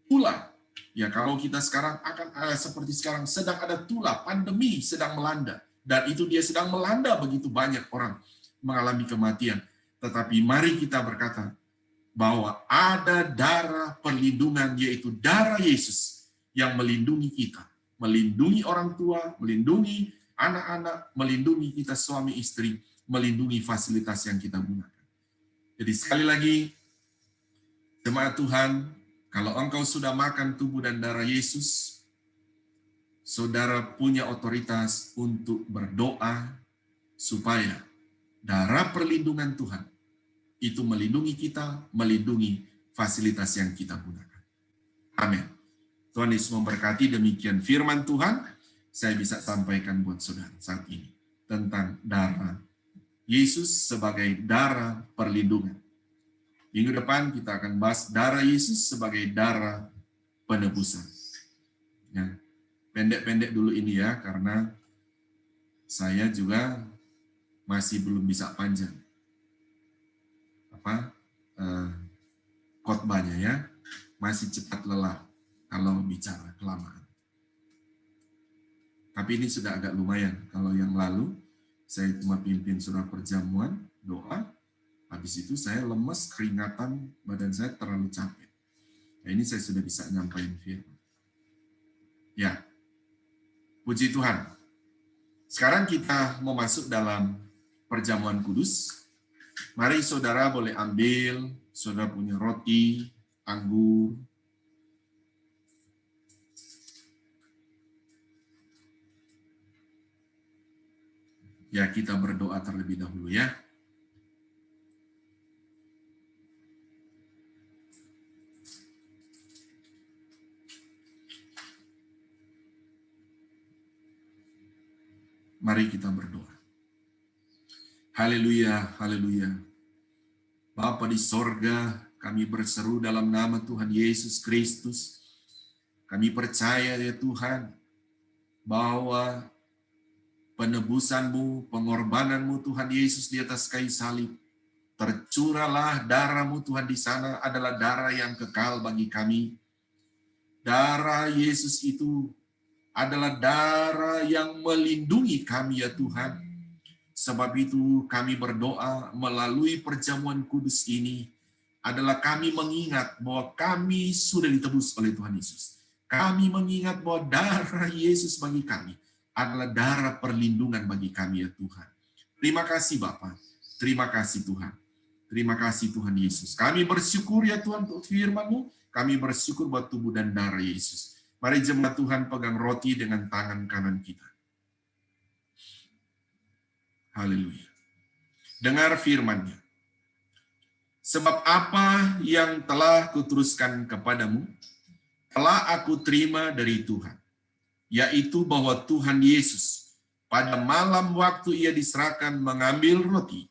tulah. Ya, kalau kita sekarang akan seperti sekarang, sedang ada tulah, pandemi sedang melanda. Dan itu dia sedang melanda begitu banyak orang mengalami kematian. Tetapi mari kita berkata, bahwa ada darah perlindungan, yaitu darah Yesus yang melindungi kita, melindungi orang tua, melindungi anak-anak, melindungi kita suami istri, melindungi fasilitas yang kita gunakan. Jadi sekali lagi, jemaat Tuhan, kalau engkau sudah makan tubuh dan darah Yesus, saudara punya otoritas untuk berdoa supaya darah perlindungan Tuhan itu melindungi kita, melindungi fasilitas yang kita gunakan. Amin. Tuhan Yesus memberkati. Demikian firman Tuhan, saya bisa sampaikan buat saudara saat ini tentang darah Yesus sebagai darah perlindungan. Minggu depan kita akan bahas darah Yesus sebagai darah penebusan. Ya, pendek-pendek dulu ini ya, karena saya juga masih belum bisa panjang khotbahnya ya, masih cepat lelah kalau bicara kelamaan. Tapi ini sudah agak lumayan. Kalau yang lalu saya cuma pimpin surah perjamuan, doa, habis itu saya lemes, keringatan, badan saya terlalu capek. Nah, ini saya sudah bisa nyampaikan firman. Ya, puji Tuhan. Sekarang kita mau masuk dalam perjamuan kudus. Mari saudara boleh ambil, saudara punya roti, anggur. Ya, kita berdoa terlebih dahulu ya. Mari kita berdoa. Haleluya, haleluya. Bapa di sorga, kami berseru dalam nama Tuhan Yesus Kristus. Kami percaya ya Tuhan, bahwa penebusan-Mu, pengorbanan-Mu Tuhan Yesus di atas kayu salib, tercurahlah darah-Mu Tuhan di sana adalah darah yang kekal bagi kami. Darah Yesus itu adalah darah yang melindungi kami ya Tuhan. Sebab itu kami berdoa melalui perjamuan kudus ini adalah kami mengingat bahwa kami sudah ditebus oleh Tuhan Yesus. Kami mengingat bahwa darah Yesus bagi kami adalah darah perlindungan bagi kami ya Tuhan. Terima kasih Bapa. Terima kasih Tuhan. Terima kasih Tuhan Yesus. Kami bersyukur ya Tuhan untuk firman-Mu. Kami bersyukur buat tubuh dan darah Yesus. Mari jemaat Tuhan pegang roti dengan tangan kanan kita. Haleluya. Dengar firman-Nya. Sebab apa yang telah kuteruskan kepadamu, telah aku terima dari Tuhan, yaitu bahwa Tuhan Yesus pada malam waktu ia diserahkan mengambil roti,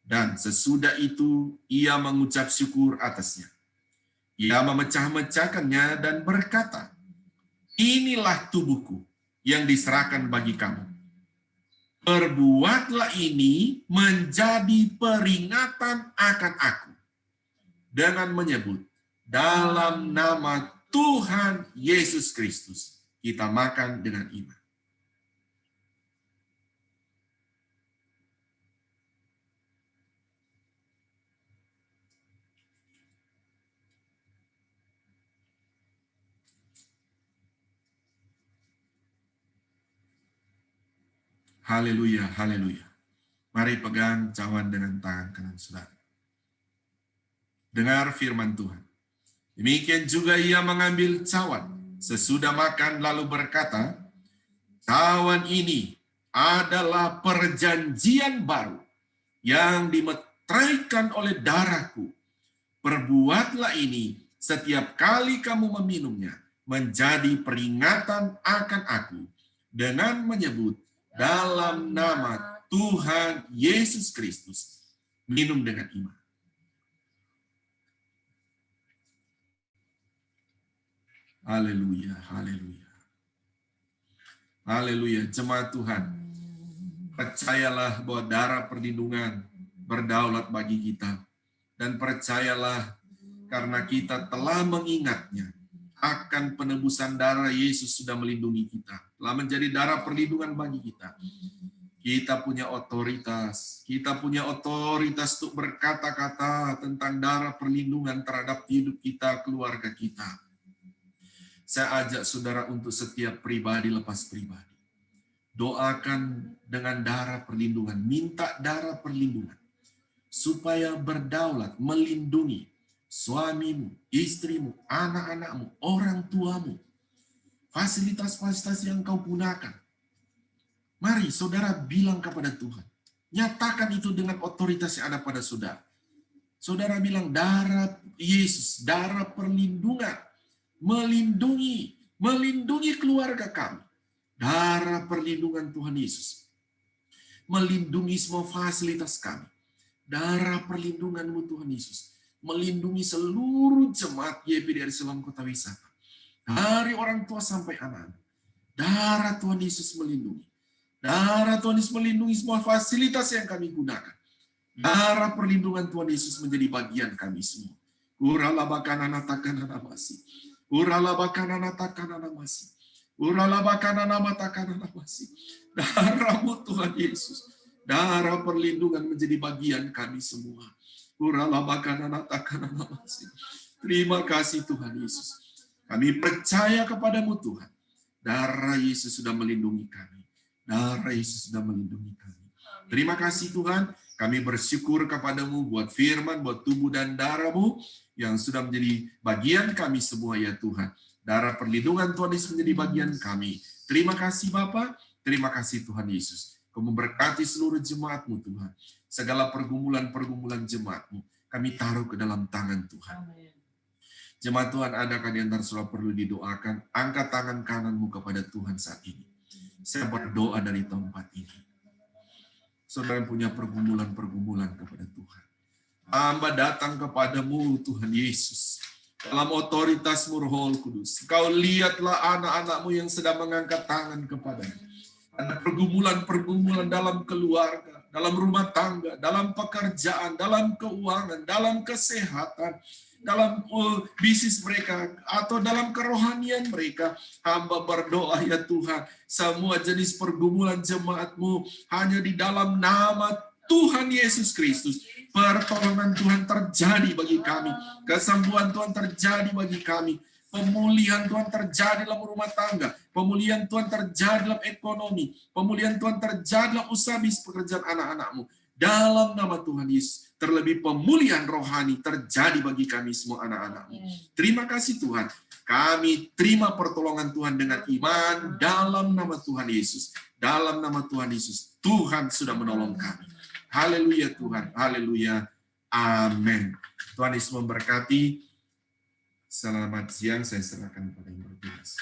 dan sesudah itu ia mengucap syukur atasnya. Ia memecah-mecahkannya dan berkata, inilah tubuhku yang diserahkan bagi kamu. Perbuatlah ini menjadi peringatan akan aku. Dengan menyebut, dalam nama Tuhan Yesus Kristus, kita makan dengan iman. Haleluya, haleluya. Mari pegang cawan dengan tangan kanan saudara. Dengar firman Tuhan. Demikian juga ia mengambil cawan sesudah makan lalu berkata, cawan ini adalah perjanjian baru yang dimeteraikan oleh darahku. Perbuatlah ini setiap kali kamu meminumnya menjadi peringatan akan aku dengan menyebut dalam nama Tuhan Yesus Kristus. Minum dengan iman. Haleluya, haleluya. Haleluya, jemaat Tuhan. Percayalah bahwa darah perlindungan berdaulat bagi kita. Dan percayalah karena kita telah mengingatnya akan penebusan darah Yesus sudah melindungi kita. Telah menjadi darah perlindungan bagi kita. Kita punya otoritas. Kita punya otoritas untuk berkata-kata tentang darah perlindungan terhadap hidup kita, keluarga kita. Saya ajak saudara untuk setiap pribadi lepas pribadi. Doakan dengan darah perlindungan. Minta darah perlindungan. Supaya berdaulat, melindungi suamimu, istrimu, anak-anakmu, orang tuamu. Fasilitas-fasilitas yang kau gunakan. Mari saudara bilang kepada Tuhan. Nyatakan itu dengan otoritas yang ada pada saudara. Saudara bilang darah Yesus, darah perlindungan. Melindungi keluarga kami. Darah perlindungan Tuhan Yesus. Melindungi semua fasilitas kami. Darah perlindungan-Mu Tuhan Yesus. Melindungi seluruh jemaat YPD dari Selam Kota Wisata. Dari orang tua sampai anak-anak. Darah Tuhan Yesus melindungi. Darah Tuhan Yesus melindungi semua fasilitas yang kami gunakan. Darah perlindungan Tuhan Yesus menjadi bagian kami semua. Uralabakanana takanana masih. Uralabakanana takanana masih. Uralabakanana matakanana masih. Darah-Mu Tuhan Yesus. Darah perlindungan menjadi bagian kami semua. Uralabakanana takanana masih. Terima kasih Tuhan Yesus. Kami percaya kepadamu Tuhan. Darah Yesus sudah melindungi kami. Darah Yesus sudah melindungi kami. Terima kasih Tuhan. Kami bersyukur kepadamu buat firman, buat tubuh dan darah-Mu yang sudah menjadi bagian kami semua ya Tuhan. Darah perlindungan Tuhan Yesus menjadi bagian kami. Terima kasih Bapa, terima kasih Tuhan Yesus. Kau memberkati seluruh jemaat-Mu Tuhan. Segala pergumulan-pergumulan jemaat-Mu kami taruh ke dalam tangan Tuhan. Jemaat Tuhan, adakah di antara saudara perlu didoakan? Angkat tangan kananmu kepada Tuhan saat ini. Saya berdoa dari tempat ini. Saudara yang punya pergumulan-pergumulan kepada Tuhan. Hamba datang kepadamu Tuhan Yesus. Dalam otoritas-Mu Roh Kudus. Kau lihatlah anak-anak-Mu yang sedang mengangkat tangan kepada-Mu. Ada pergumulan-pergumulan dalam keluarga, dalam rumah tangga, dalam pekerjaan, dalam keuangan, dalam kesehatan, dalam bisnis mereka, atau dalam kerohanian mereka. Hamba berdoa ya Tuhan, semua jenis pergumulan jemaat-Mu hanya di dalam nama Tuhan Yesus Kristus. Pertolongan Tuhan terjadi bagi kami. Kesembuhan Tuhan terjadi bagi kami. Pemulihan Tuhan terjadi dalam rumah tangga. Pemulihan Tuhan terjadi dalam ekonomi. Pemulihan Tuhan terjadi dalam usaha bisnis pekerjaan anak-anak-Mu. Dalam nama Tuhan Yesus. Terlebih pemulihan rohani terjadi bagi kami semua anak-anak-Mu. Terima kasih Tuhan. Kami terima pertolongan Tuhan dengan iman dalam nama Tuhan Yesus. Dalam nama Tuhan Yesus. Tuhan sudah menolong kami. Haleluya Tuhan, haleluya, amin. Tuhan Yesus memberkati. Selamat siang, saya serahkan kepada yang bertugas.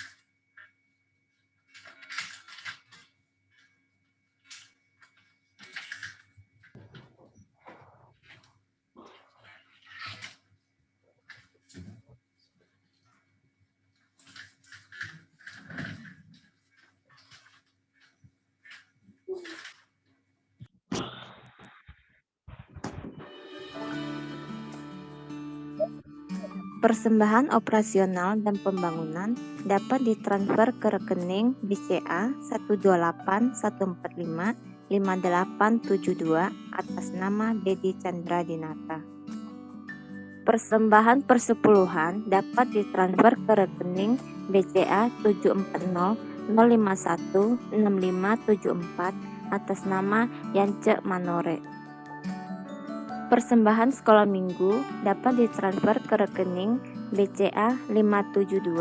Persembahan operasional dan pembangunan dapat ditransfer ke rekening BCA 12814555872 atas nama Dedi Chandra Dinata. Persembahan persepuluhan dapat ditransfer ke rekening BCA 740 051 6574 atas nama Yance Manore. Persembahan sekolah minggu dapat ditransfer ke rekening BCA 572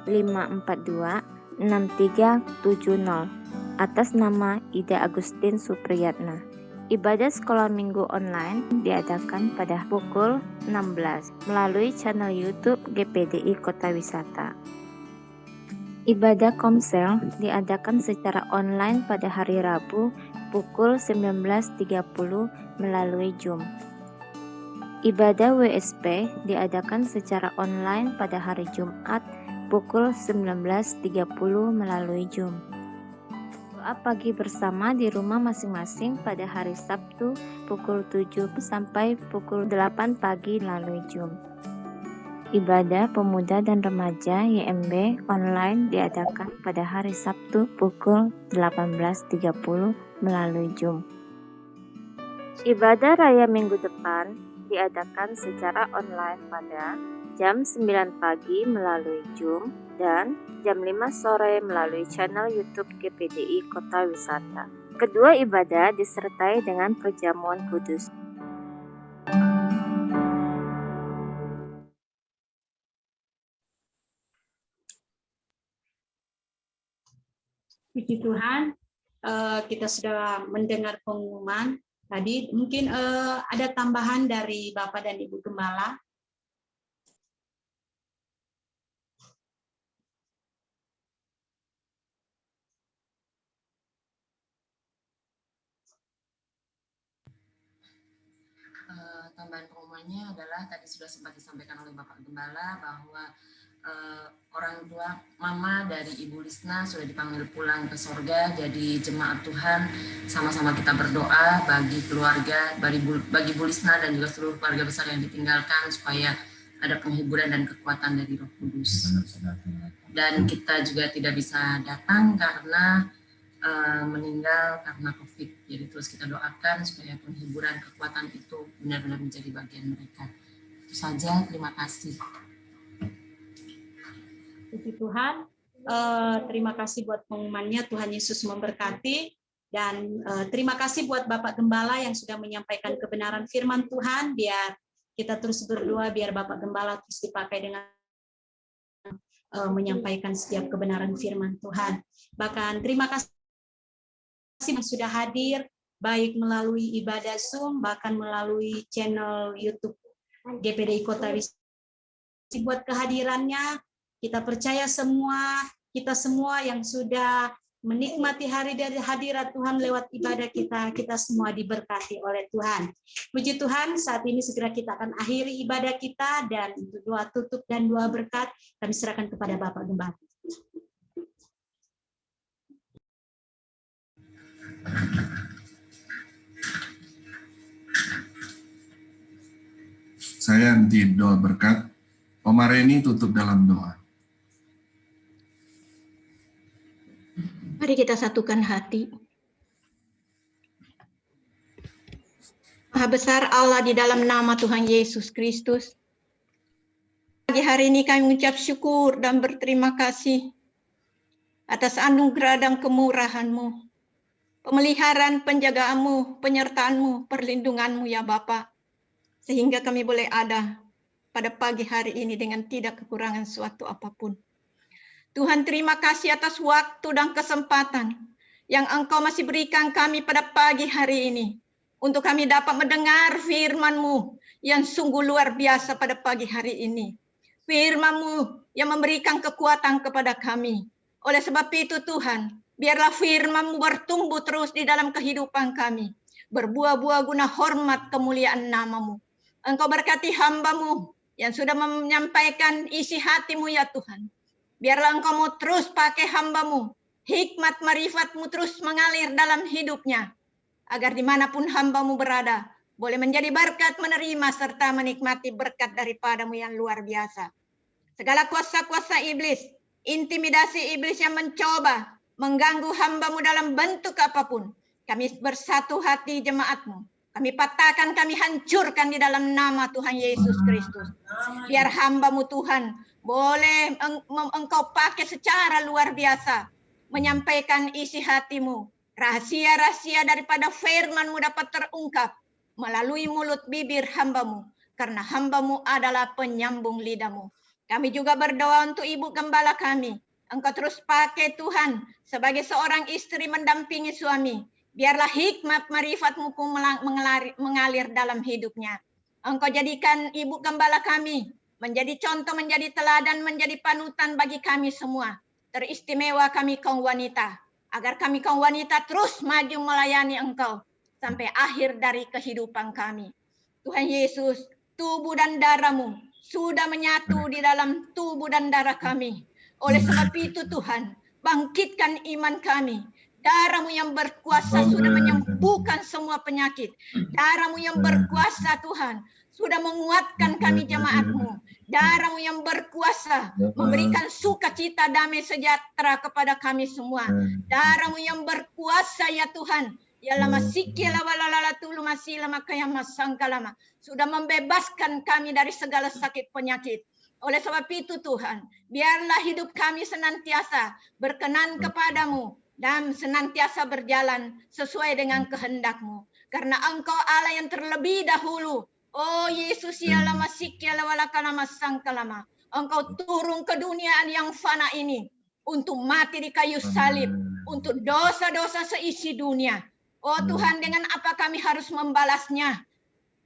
542 6370 atas nama Ida Agustin Supriyatna. Ibadah sekolah minggu online diadakan pada pukul 16 melalui channel YouTube GPDI Kota Wisata. Ibadah komsel diadakan secara online pada hari Rabu pukul 19.30 melalui Zoom. Ibadah WSP diadakan secara online pada hari Jumat pukul 19.30 melalui Zoom. Doa pagi bersama di rumah masing-masing pada hari Sabtu pukul 7 sampai pukul 8 pagi melalui Zoom. Ibadah pemuda dan remaja YMB online diadakan pada hari Sabtu pukul 18.30 melalui Zoom. Ibadah raya minggu depan diadakan secara online pada jam 9 pagi melalui Zoom dan jam 5 sore melalui channel YouTube GPDI Kota Wisata. Kedua ibadah disertai dengan perjamuan kudus. Puji Tuhan, kita sudah mendengar pengumuman. Tadi mungkin ada tambahan dari Bapak dan Ibu Gembala. Tambahan pengumumannya adalah tadi sudah sempat disampaikan oleh Bapak Gembala bahwa orang tua mama dari Ibu Lisna sudah dipanggil pulang ke sorga. Jadi jemaat Tuhan sama-sama kita berdoa bagi keluarga, bagi Bu Lisna dan juga seluruh keluarga besar yang ditinggalkan supaya ada penghiburan dan kekuatan dari Roh Kudus. Dan kita juga tidak bisa datang karena meninggal karena COVID. Jadi terus kita doakan supaya penghiburan kekuatan itu benar-benar menjadi bagian mereka. Itu saja, terima kasih. Puji Tuhan, terima kasih buat pengumumannya. Tuhan Yesus memberkati. Dan terima kasih buat Bapak Gembala yang sudah menyampaikan kebenaran firman Tuhan. Biar kita terus berdoa, biar Bapak Gembala terus dipakai dengan menyampaikan setiap kebenaran firman Tuhan. Bahkan terima kasih yang sudah hadir, baik melalui ibadah Zoom, bahkan melalui channel YouTube GPDI Kota Wisata. Buat kehadirannya, kita percaya kita semua yang sudah menikmati hari dari hadirat Tuhan lewat ibadah kita semua diberkati oleh Tuhan. Puji Tuhan, saat ini segera kita akan akhiri ibadah kita, dan untuk doa tutup dan doa berkat kami serahkan kepada Bapak Gembala. Saya nanti doa berkat. Oma Reni tutup dalam doa. Mari kita satukan hati. Maha besar Allah, di dalam nama Tuhan Yesus Kristus, pagi hari ini kami mengucap syukur dan berterima kasih atas anugerah dan kemurahan-Mu, pemeliharaan, penjagaanmu, penyertaanmu, perlindunganmu ya Bapa, sehingga kami boleh ada pada pagi hari ini dengan tidak kekurangan suatu apapun. Tuhan, terima kasih atas waktu dan kesempatan yang Engkau masih berikan kami pada pagi hari ini, untuk kami dapat mendengar firman-Mu yang sungguh luar biasa pada pagi hari ini. Firman-Mu yang memberikan kekuatan kepada kami. Oleh sebab itu Tuhan, biarlah firman-Mu bertumbuh terus di dalam kehidupan kami, berbuah-buah guna hormat kemuliaan nama-Mu. Engkau berkati hamba-Mu yang sudah menyampaikan isi hati-Mu ya Tuhan. Biarlah Engkau mau terus pakai hamba-Mu, hikmat marifat-Mu terus mengalir dalam hidupnya, agar dimanapun hamba-Mu berada, boleh menjadi berkat, menerima serta menikmati berkat daripada-Mu yang luar biasa. Segala kuasa-kuasa iblis, intimidasi iblis yang mencoba mengganggu hamba-Mu dalam bentuk apapun, kami bersatu hati jemaat-Mu. Kami patahkan, kami hancurkan di dalam nama Tuhan Yesus Kristus. Biar hamba-Mu Tuhan boleh Engkau pakai secara luar biasa, menyampaikan isi hati-Mu, Rahasia-rahasia daripada firman-Mu dapat terungkap melalui mulut bibir hamba-Mu, karena hamba-Mu adalah penyambung lidah-Mu. Kami juga berdoa untuk Ibu Gembala kami. Engkau terus pakai Tuhan sebagai seorang istri mendampingi suami. Biarlah hikmat marifat-Mu pun mengalir dalam hidupnya. Engkau jadikan Ibu Gembala kami menjadi contoh, menjadi teladan, menjadi panutan bagi kami semua. Teristimewa kami kaum wanita. Agar kami kaum wanita terus maju melayani Engkau sampai akhir dari kehidupan kami. Tuhan Yesus, tubuh dan darah-Mu sudah menyatu di dalam tubuh dan darah kami. Oleh sebab itu Tuhan, bangkitkan iman kami. Darah-Mu yang berkuasa sudah menyembuhkan semua penyakit. Darah-Mu yang berkuasa Tuhan sudah menguatkan kami jemaat-Mu. Darah-Mu yang berkuasa memberikan sukacita, damai, sejahtera kepada kami semua. Darah-Mu yang berkuasa ya Tuhan. Ya lama sikya lawalala tulu masih lama kaya masangka lama. Sudah membebaskan kami dari segala sakit penyakit. Oleh sebab itu Tuhan, biarlah hidup kami senantiasa berkenan kepadamu dan senantiasa berjalan sesuai dengan kehendak-Mu. Karena Engkau Allah yang terlebih dahulu. Oh Yesus ya lama sikya lawalakana masangka lama. Engkau turun ke dunia yang fana ini untuk mati di kayu salib untuk dosa-dosa seisi dunia. Oh Tuhan, dengan apa kami harus membalasnya?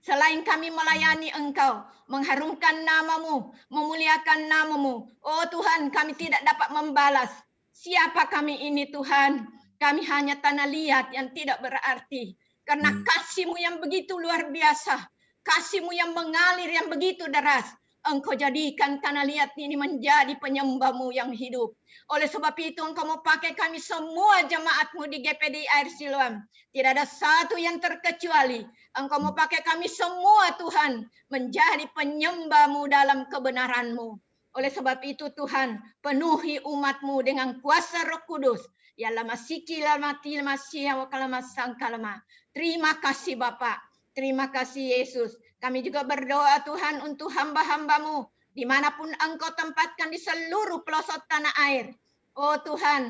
Selain kami melayani Engkau, mengharumkan nama-Mu, memuliakan nama-Mu. Oh Tuhan, kami tidak dapat membalas. Siapa kami ini Tuhan? Kami hanya tanah liat yang tidak berarti. Karena kasih-Mu yang begitu luar biasa. Kasih-Mu yang mengalir yang begitu deras. Engkau jadikan tanah liat ini menjadi penyembah-Mu yang hidup. Oleh sebab itu Engkau mau pakai kami semua jemaat-Mu di GPDI Air Siloam. Tidak ada satu yang terkecuali. Engkau mau pakai kami semua Tuhan menjadi penyembah-Mu dalam kebenaran-Mu. Oleh sebab itu Tuhan, penuhi umat-Mu dengan kuasa Roh Kudus. Ya lama siki lama tilma sia wakalama sangkalama. Terima kasih Bapak. Terima kasih Yesus. Kami juga berdoa Tuhan untuk hamba-hamba-Mu dimanapun Engkau tempatkan di seluruh pelosok tanah air. Oh Tuhan,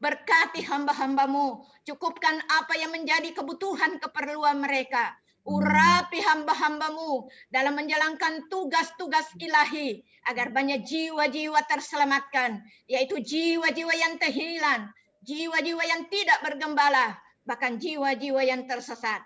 berkati hamba-hamba-Mu. Cukupkan apa yang menjadi kebutuhan keperluan mereka. Urapi hamba-hamba-Mu dalam menjalankan tugas-tugas ilahi. Agar banyak jiwa-jiwa terselamatkan. Yaitu jiwa-jiwa yang terhilang. Jiwa-jiwa yang tidak bergembala. Bahkan jiwa-jiwa yang tersesat.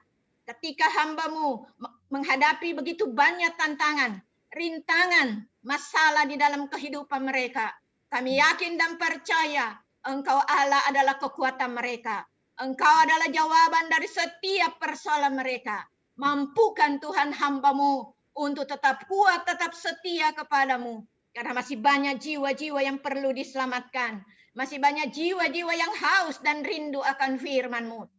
Ketika hamba-Mu menghadapi begitu banyak tantangan, rintangan, masalah di dalam kehidupan mereka, kami yakin dan percaya Engkau Allah adalah kekuatan mereka. Engkau adalah jawaban dari setiap persoalan mereka. Mampukan Tuhan hamba-Mu untuk tetap kuat, tetap setia kepadamu. Karena masih banyak jiwa-jiwa yang perlu diselamatkan. Masih banyak jiwa-jiwa yang haus dan rindu akan firman-Mu.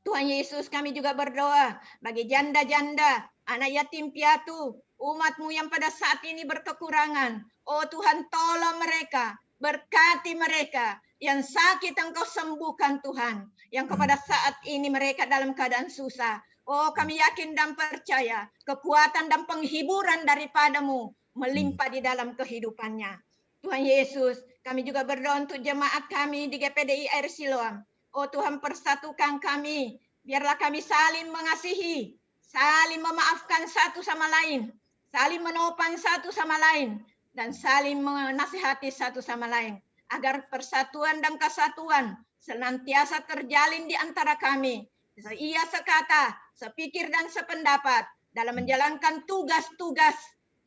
Tuhan Yesus, kami juga berdoa bagi janda-janda, anak yatim piatu, umat-Mu yang pada saat ini berkekurangan. Oh Tuhan, tolong mereka, berkati mereka. Yang sakit Engkau sembuhkan Tuhan. Yang kepada saat ini mereka dalam keadaan susah. Oh kami yakin dan percaya, kekuatan dan penghiburan daripada-Mu melimpah di dalam kehidupannya. Tuhan Yesus, kami juga berdoa untuk jemaat kami di GPDI Air Siloam. Oh Tuhan, persatukan kami. Biarlah kami saling mengasihi, saling memaafkan satu sama lain, saling menopang satu sama lain, dan saling menasihati satu sama lain. Agar persatuan dan kesatuan senantiasa terjalin di antara kami. Ia sekata, sepikir dan sependapat dalam menjalankan tugas-tugas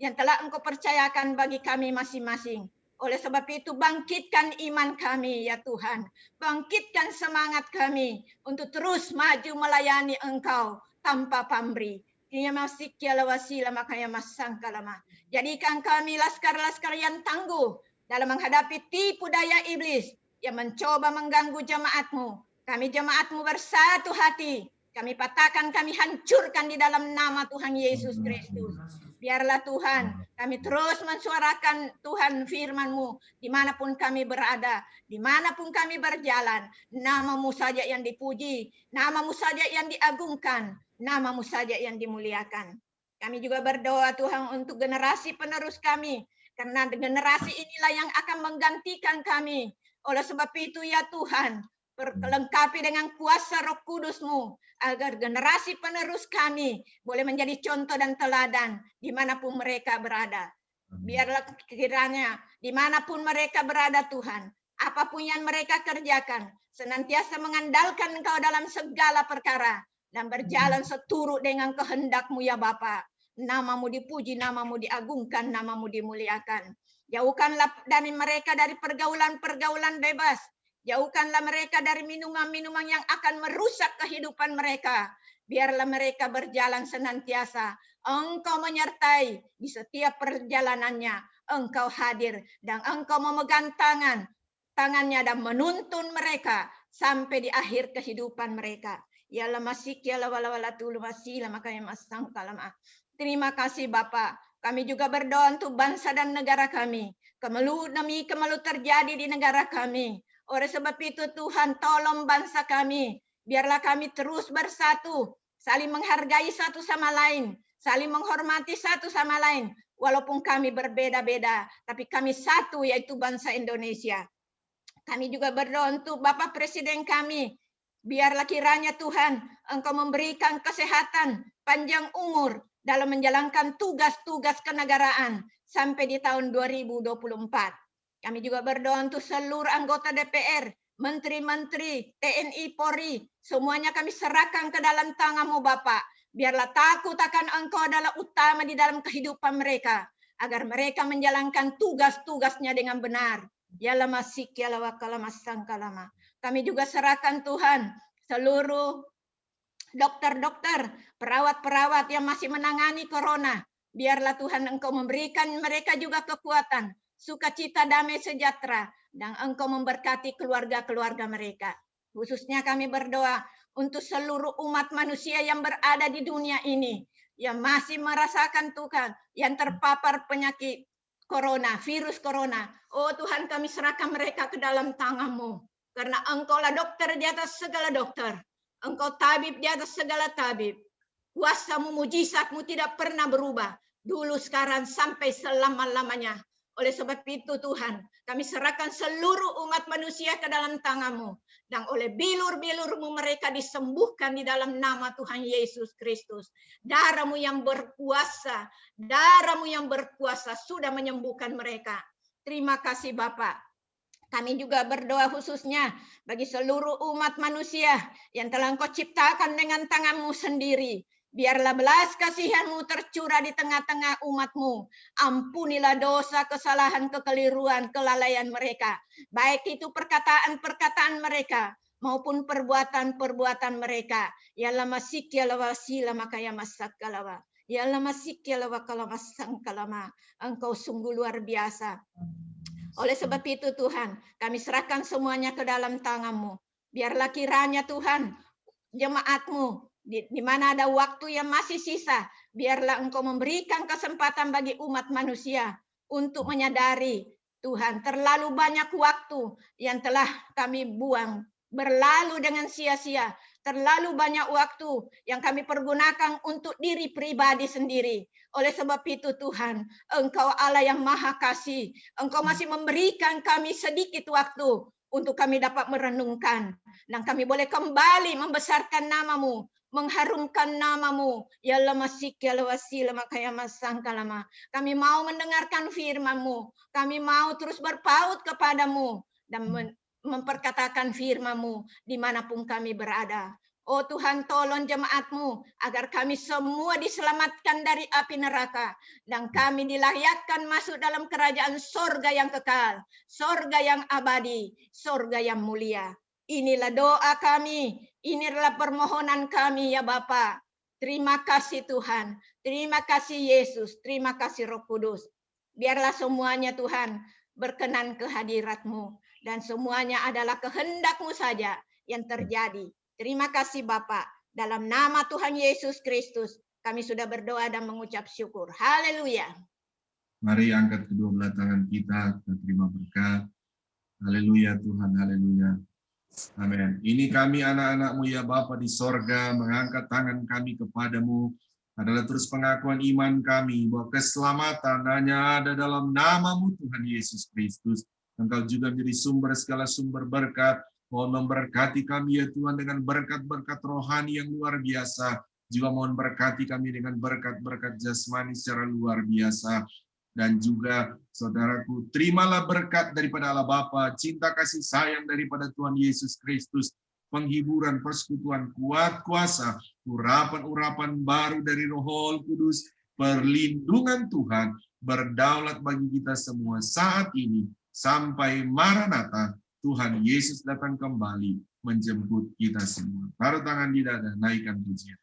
yang telah Engkau percayakan bagi kami masing-masing. Oleh sebab itu bangkitkan iman kami ya Tuhan. Bangkitkan semangat kami untuk terus maju melayani Engkau tanpa pamrih. Jadikan kami laskar-laskar yang tangguh dalam menghadapi tipu daya iblis yang mencoba mengganggu jemaat-Mu. Kami jemaat-Mu bersatu hati. Kami patahkan, kami hancurkan di dalam nama Tuhan Yesus Kristus. Biarlah Tuhan, kami terus mensuarakan Tuhan firman-Mu dimanapun kami berada, dimanapun kami berjalan. Nama-Mu saja yang dipuji, nama-Mu saja yang diagungkan, nama-Mu saja yang dimuliakan. Kami juga berdoa Tuhan untuk generasi penerus kami, karena generasi inilah yang akan menggantikan kami. Oleh sebab itu ya Tuhan, Perlengkapi dengan kuasa Roh Kudus-Mu, agar generasi penerus kami boleh menjadi contoh dan teladan dimanapun mereka berada. Biarlah kiranya dimanapun mereka berada Tuhan, apapun yang mereka kerjakan, senantiasa mengandalkan Engkau dalam segala perkara, dan berjalan seturut dengan kehendak-Mu ya Bapa. Nama-Mu dipuji, Nama-Mu diagungkan, Nama-Mu dimuliakan. Jauhkanlah dari mereka dari pergaulan-pergaulan bebas. Jauhkanlah mereka dari minuman-minuman yang akan merusak kehidupan mereka. Biarlah mereka berjalan senantiasa. Engkau menyertai di setiap perjalanannya. Engkau hadir dan Engkau memegang tangannya dan menuntun mereka sampai di akhir kehidupan mereka. Ya lamasik ya lawala tulu masila makanya masang kalama. Terima kasih Bapa. Kami juga berdoa untuk bangsa dan negara kami. Kemelut demi kemelut terjadi di negara kami. Oleh sebab itu Tuhan tolong bangsa kami. Biarlah kami terus bersatu. Saling menghargai satu sama lain. Saling menghormati satu sama lain. Walaupun kami berbeda-beda. Tapi kami satu yaitu bangsa Indonesia. Kami juga berdoa untuk Bapak Presiden kami. Biarlah kiranya Tuhan Engkau memberikan kesehatan, panjang umur dalam menjalankan tugas-tugas kenegaraan sampai di tahun 2024. Kami juga berdoa untuk seluruh anggota DPR, menteri-menteri, TNI, Polri, semuanya kami serahkan ke dalam tangan-Mu Bapak. Biarlah takut akan Engkau adalah utama di dalam kehidupan mereka, agar mereka menjalankan tugas-tugasnya dengan benar. Ya lama sik, ya lawa kalama sangkalama. Kami juga serahkan Tuhan seluruh dokter-dokter, perawat-perawat yang masih menangani corona. Biarlah Tuhan Engkau memberikan mereka juga kekuatan, sukacita, damai, sejahtera, dan Engkau memberkati keluarga-keluarga mereka. Khususnya kami berdoa untuk seluruh umat manusia yang berada di dunia ini, yang masih merasakan Tuhan, yang terpapar penyakit corona, virus corona. Oh Tuhan, kami serahkan mereka ke dalam tangan-Mu. Karena Engkaulah dokter di atas segala dokter. Engkau tabib di atas segala tabib. Kuasa-Mu, mujizat-Mu tidak pernah berubah. Dulu, sekarang, sampai selama-lamanya. Oleh sebab itu Tuhan, kami serahkan seluruh umat manusia ke dalam tangan-Mu. Dan oleh bilur-bilur-Mu mereka disembuhkan di dalam nama Tuhan Yesus Kristus. Darah-Mu yang berkuasa, darah-Mu yang berkuasa sudah menyembuhkan mereka. Terima kasih Bapak. Kami juga berdoa khususnya bagi seluruh umat manusia yang telah Engkau ciptakan dengan tangan-Mu sendiri. Biarlah belas kasihan-Mu tercurah di tengah-tengah umat-Mu. Ampunilah dosa, kesalahan, kekeliruan, kelalaian mereka. Baik itu perkataan-perkataan mereka maupun perbuatan-perbuatan mereka. Ya lama sik ya lawa sila makaya masak kalawa. Ya lama sik ya lawa kalama sang kalama. Engkau sungguh luar biasa. Oleh sebab itu Tuhan, kami serahkan semuanya ke dalam tangan-Mu. Biarlah kiranya Tuhan, jemaat-Mu, di mana ada waktu yang masih sisa, biarlah Engkau memberikan kesempatan bagi umat manusia untuk menyadari, Tuhan, terlalu banyak waktu yang telah kami buang, berlalu dengan sia-sia. Terlalu banyak waktu yang kami pergunakan untuk diri pribadi sendiri. Oleh sebab itu Tuhan, Engkau Allah yang Maha Kasih. Engkau masih memberikan kami sedikit waktu untuk kami dapat merenungkan. Dan kami boleh kembali membesarkan nama-Mu, mengharumkan nama-Mu. Ya lamasik ya lawasila makaya masangkalama. Kami mau mendengarkan firman-Mu. Kami mau terus berpaut kepadamu dan memperkatakan firman-Mu dimanapun kami berada. Oh Tuhan, tolong jemaat-Mu agar kami semua diselamatkan dari api neraka dan kami dilayakkan masuk dalam kerajaan sorga yang kekal, sorga yang abadi, sorga yang mulia. Inilah doa kami, inilah permohonan kami ya Bapa. Terima kasih Tuhan, terima kasih Yesus, terima kasih Roh Kudus. Biarlah semuanya Tuhan berkenan ke hadirat-Mu. Dan semuanya adalah kehendak-Mu saja yang terjadi. Terima kasih Bapak. Dalam nama Tuhan Yesus Kristus, kami sudah berdoa dan mengucap syukur. Haleluya. Mari angkat kedua belah tangan kita terima berkat. Haleluya Tuhan, haleluya. Amin. Ini kami anak-anak-Mu ya Bapa di sorga, mengangkat tangan kami kepadamu. Adalah terus pengakuan iman kami bahwa keselamatan hanya ada dalam nama-Mu Tuhan Yesus Kristus. Engkau juga menjadi sumber segala sumber berkat. Mohon memberkati kami ya Tuhan dengan berkat-berkat rohani yang luar biasa. Juga mohon berkati kami dengan berkat-berkat jasmani secara luar biasa. Dan juga saudaraku, terimalah berkat daripada Allah Bapa, cinta kasih sayang daripada Tuhan Yesus Kristus, penghiburan, persekutuan, kuat kuasa, urapan-urapan baru dari Roh Kudus, perlindungan Tuhan, berdaulat bagi kita semua saat ini, sampai Maranatha, Tuhan Yesus datang kembali menjemput kita semua. Taruh tangan di dada, naikkan pujian.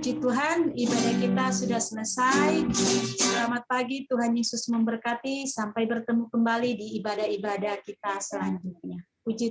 Puji Tuhan, ibadah kita sudah selesai. Selamat pagi, Tuhan Yesus memberkati. Sampai bertemu kembali di ibadah-ibadah kita selanjutnya. Puji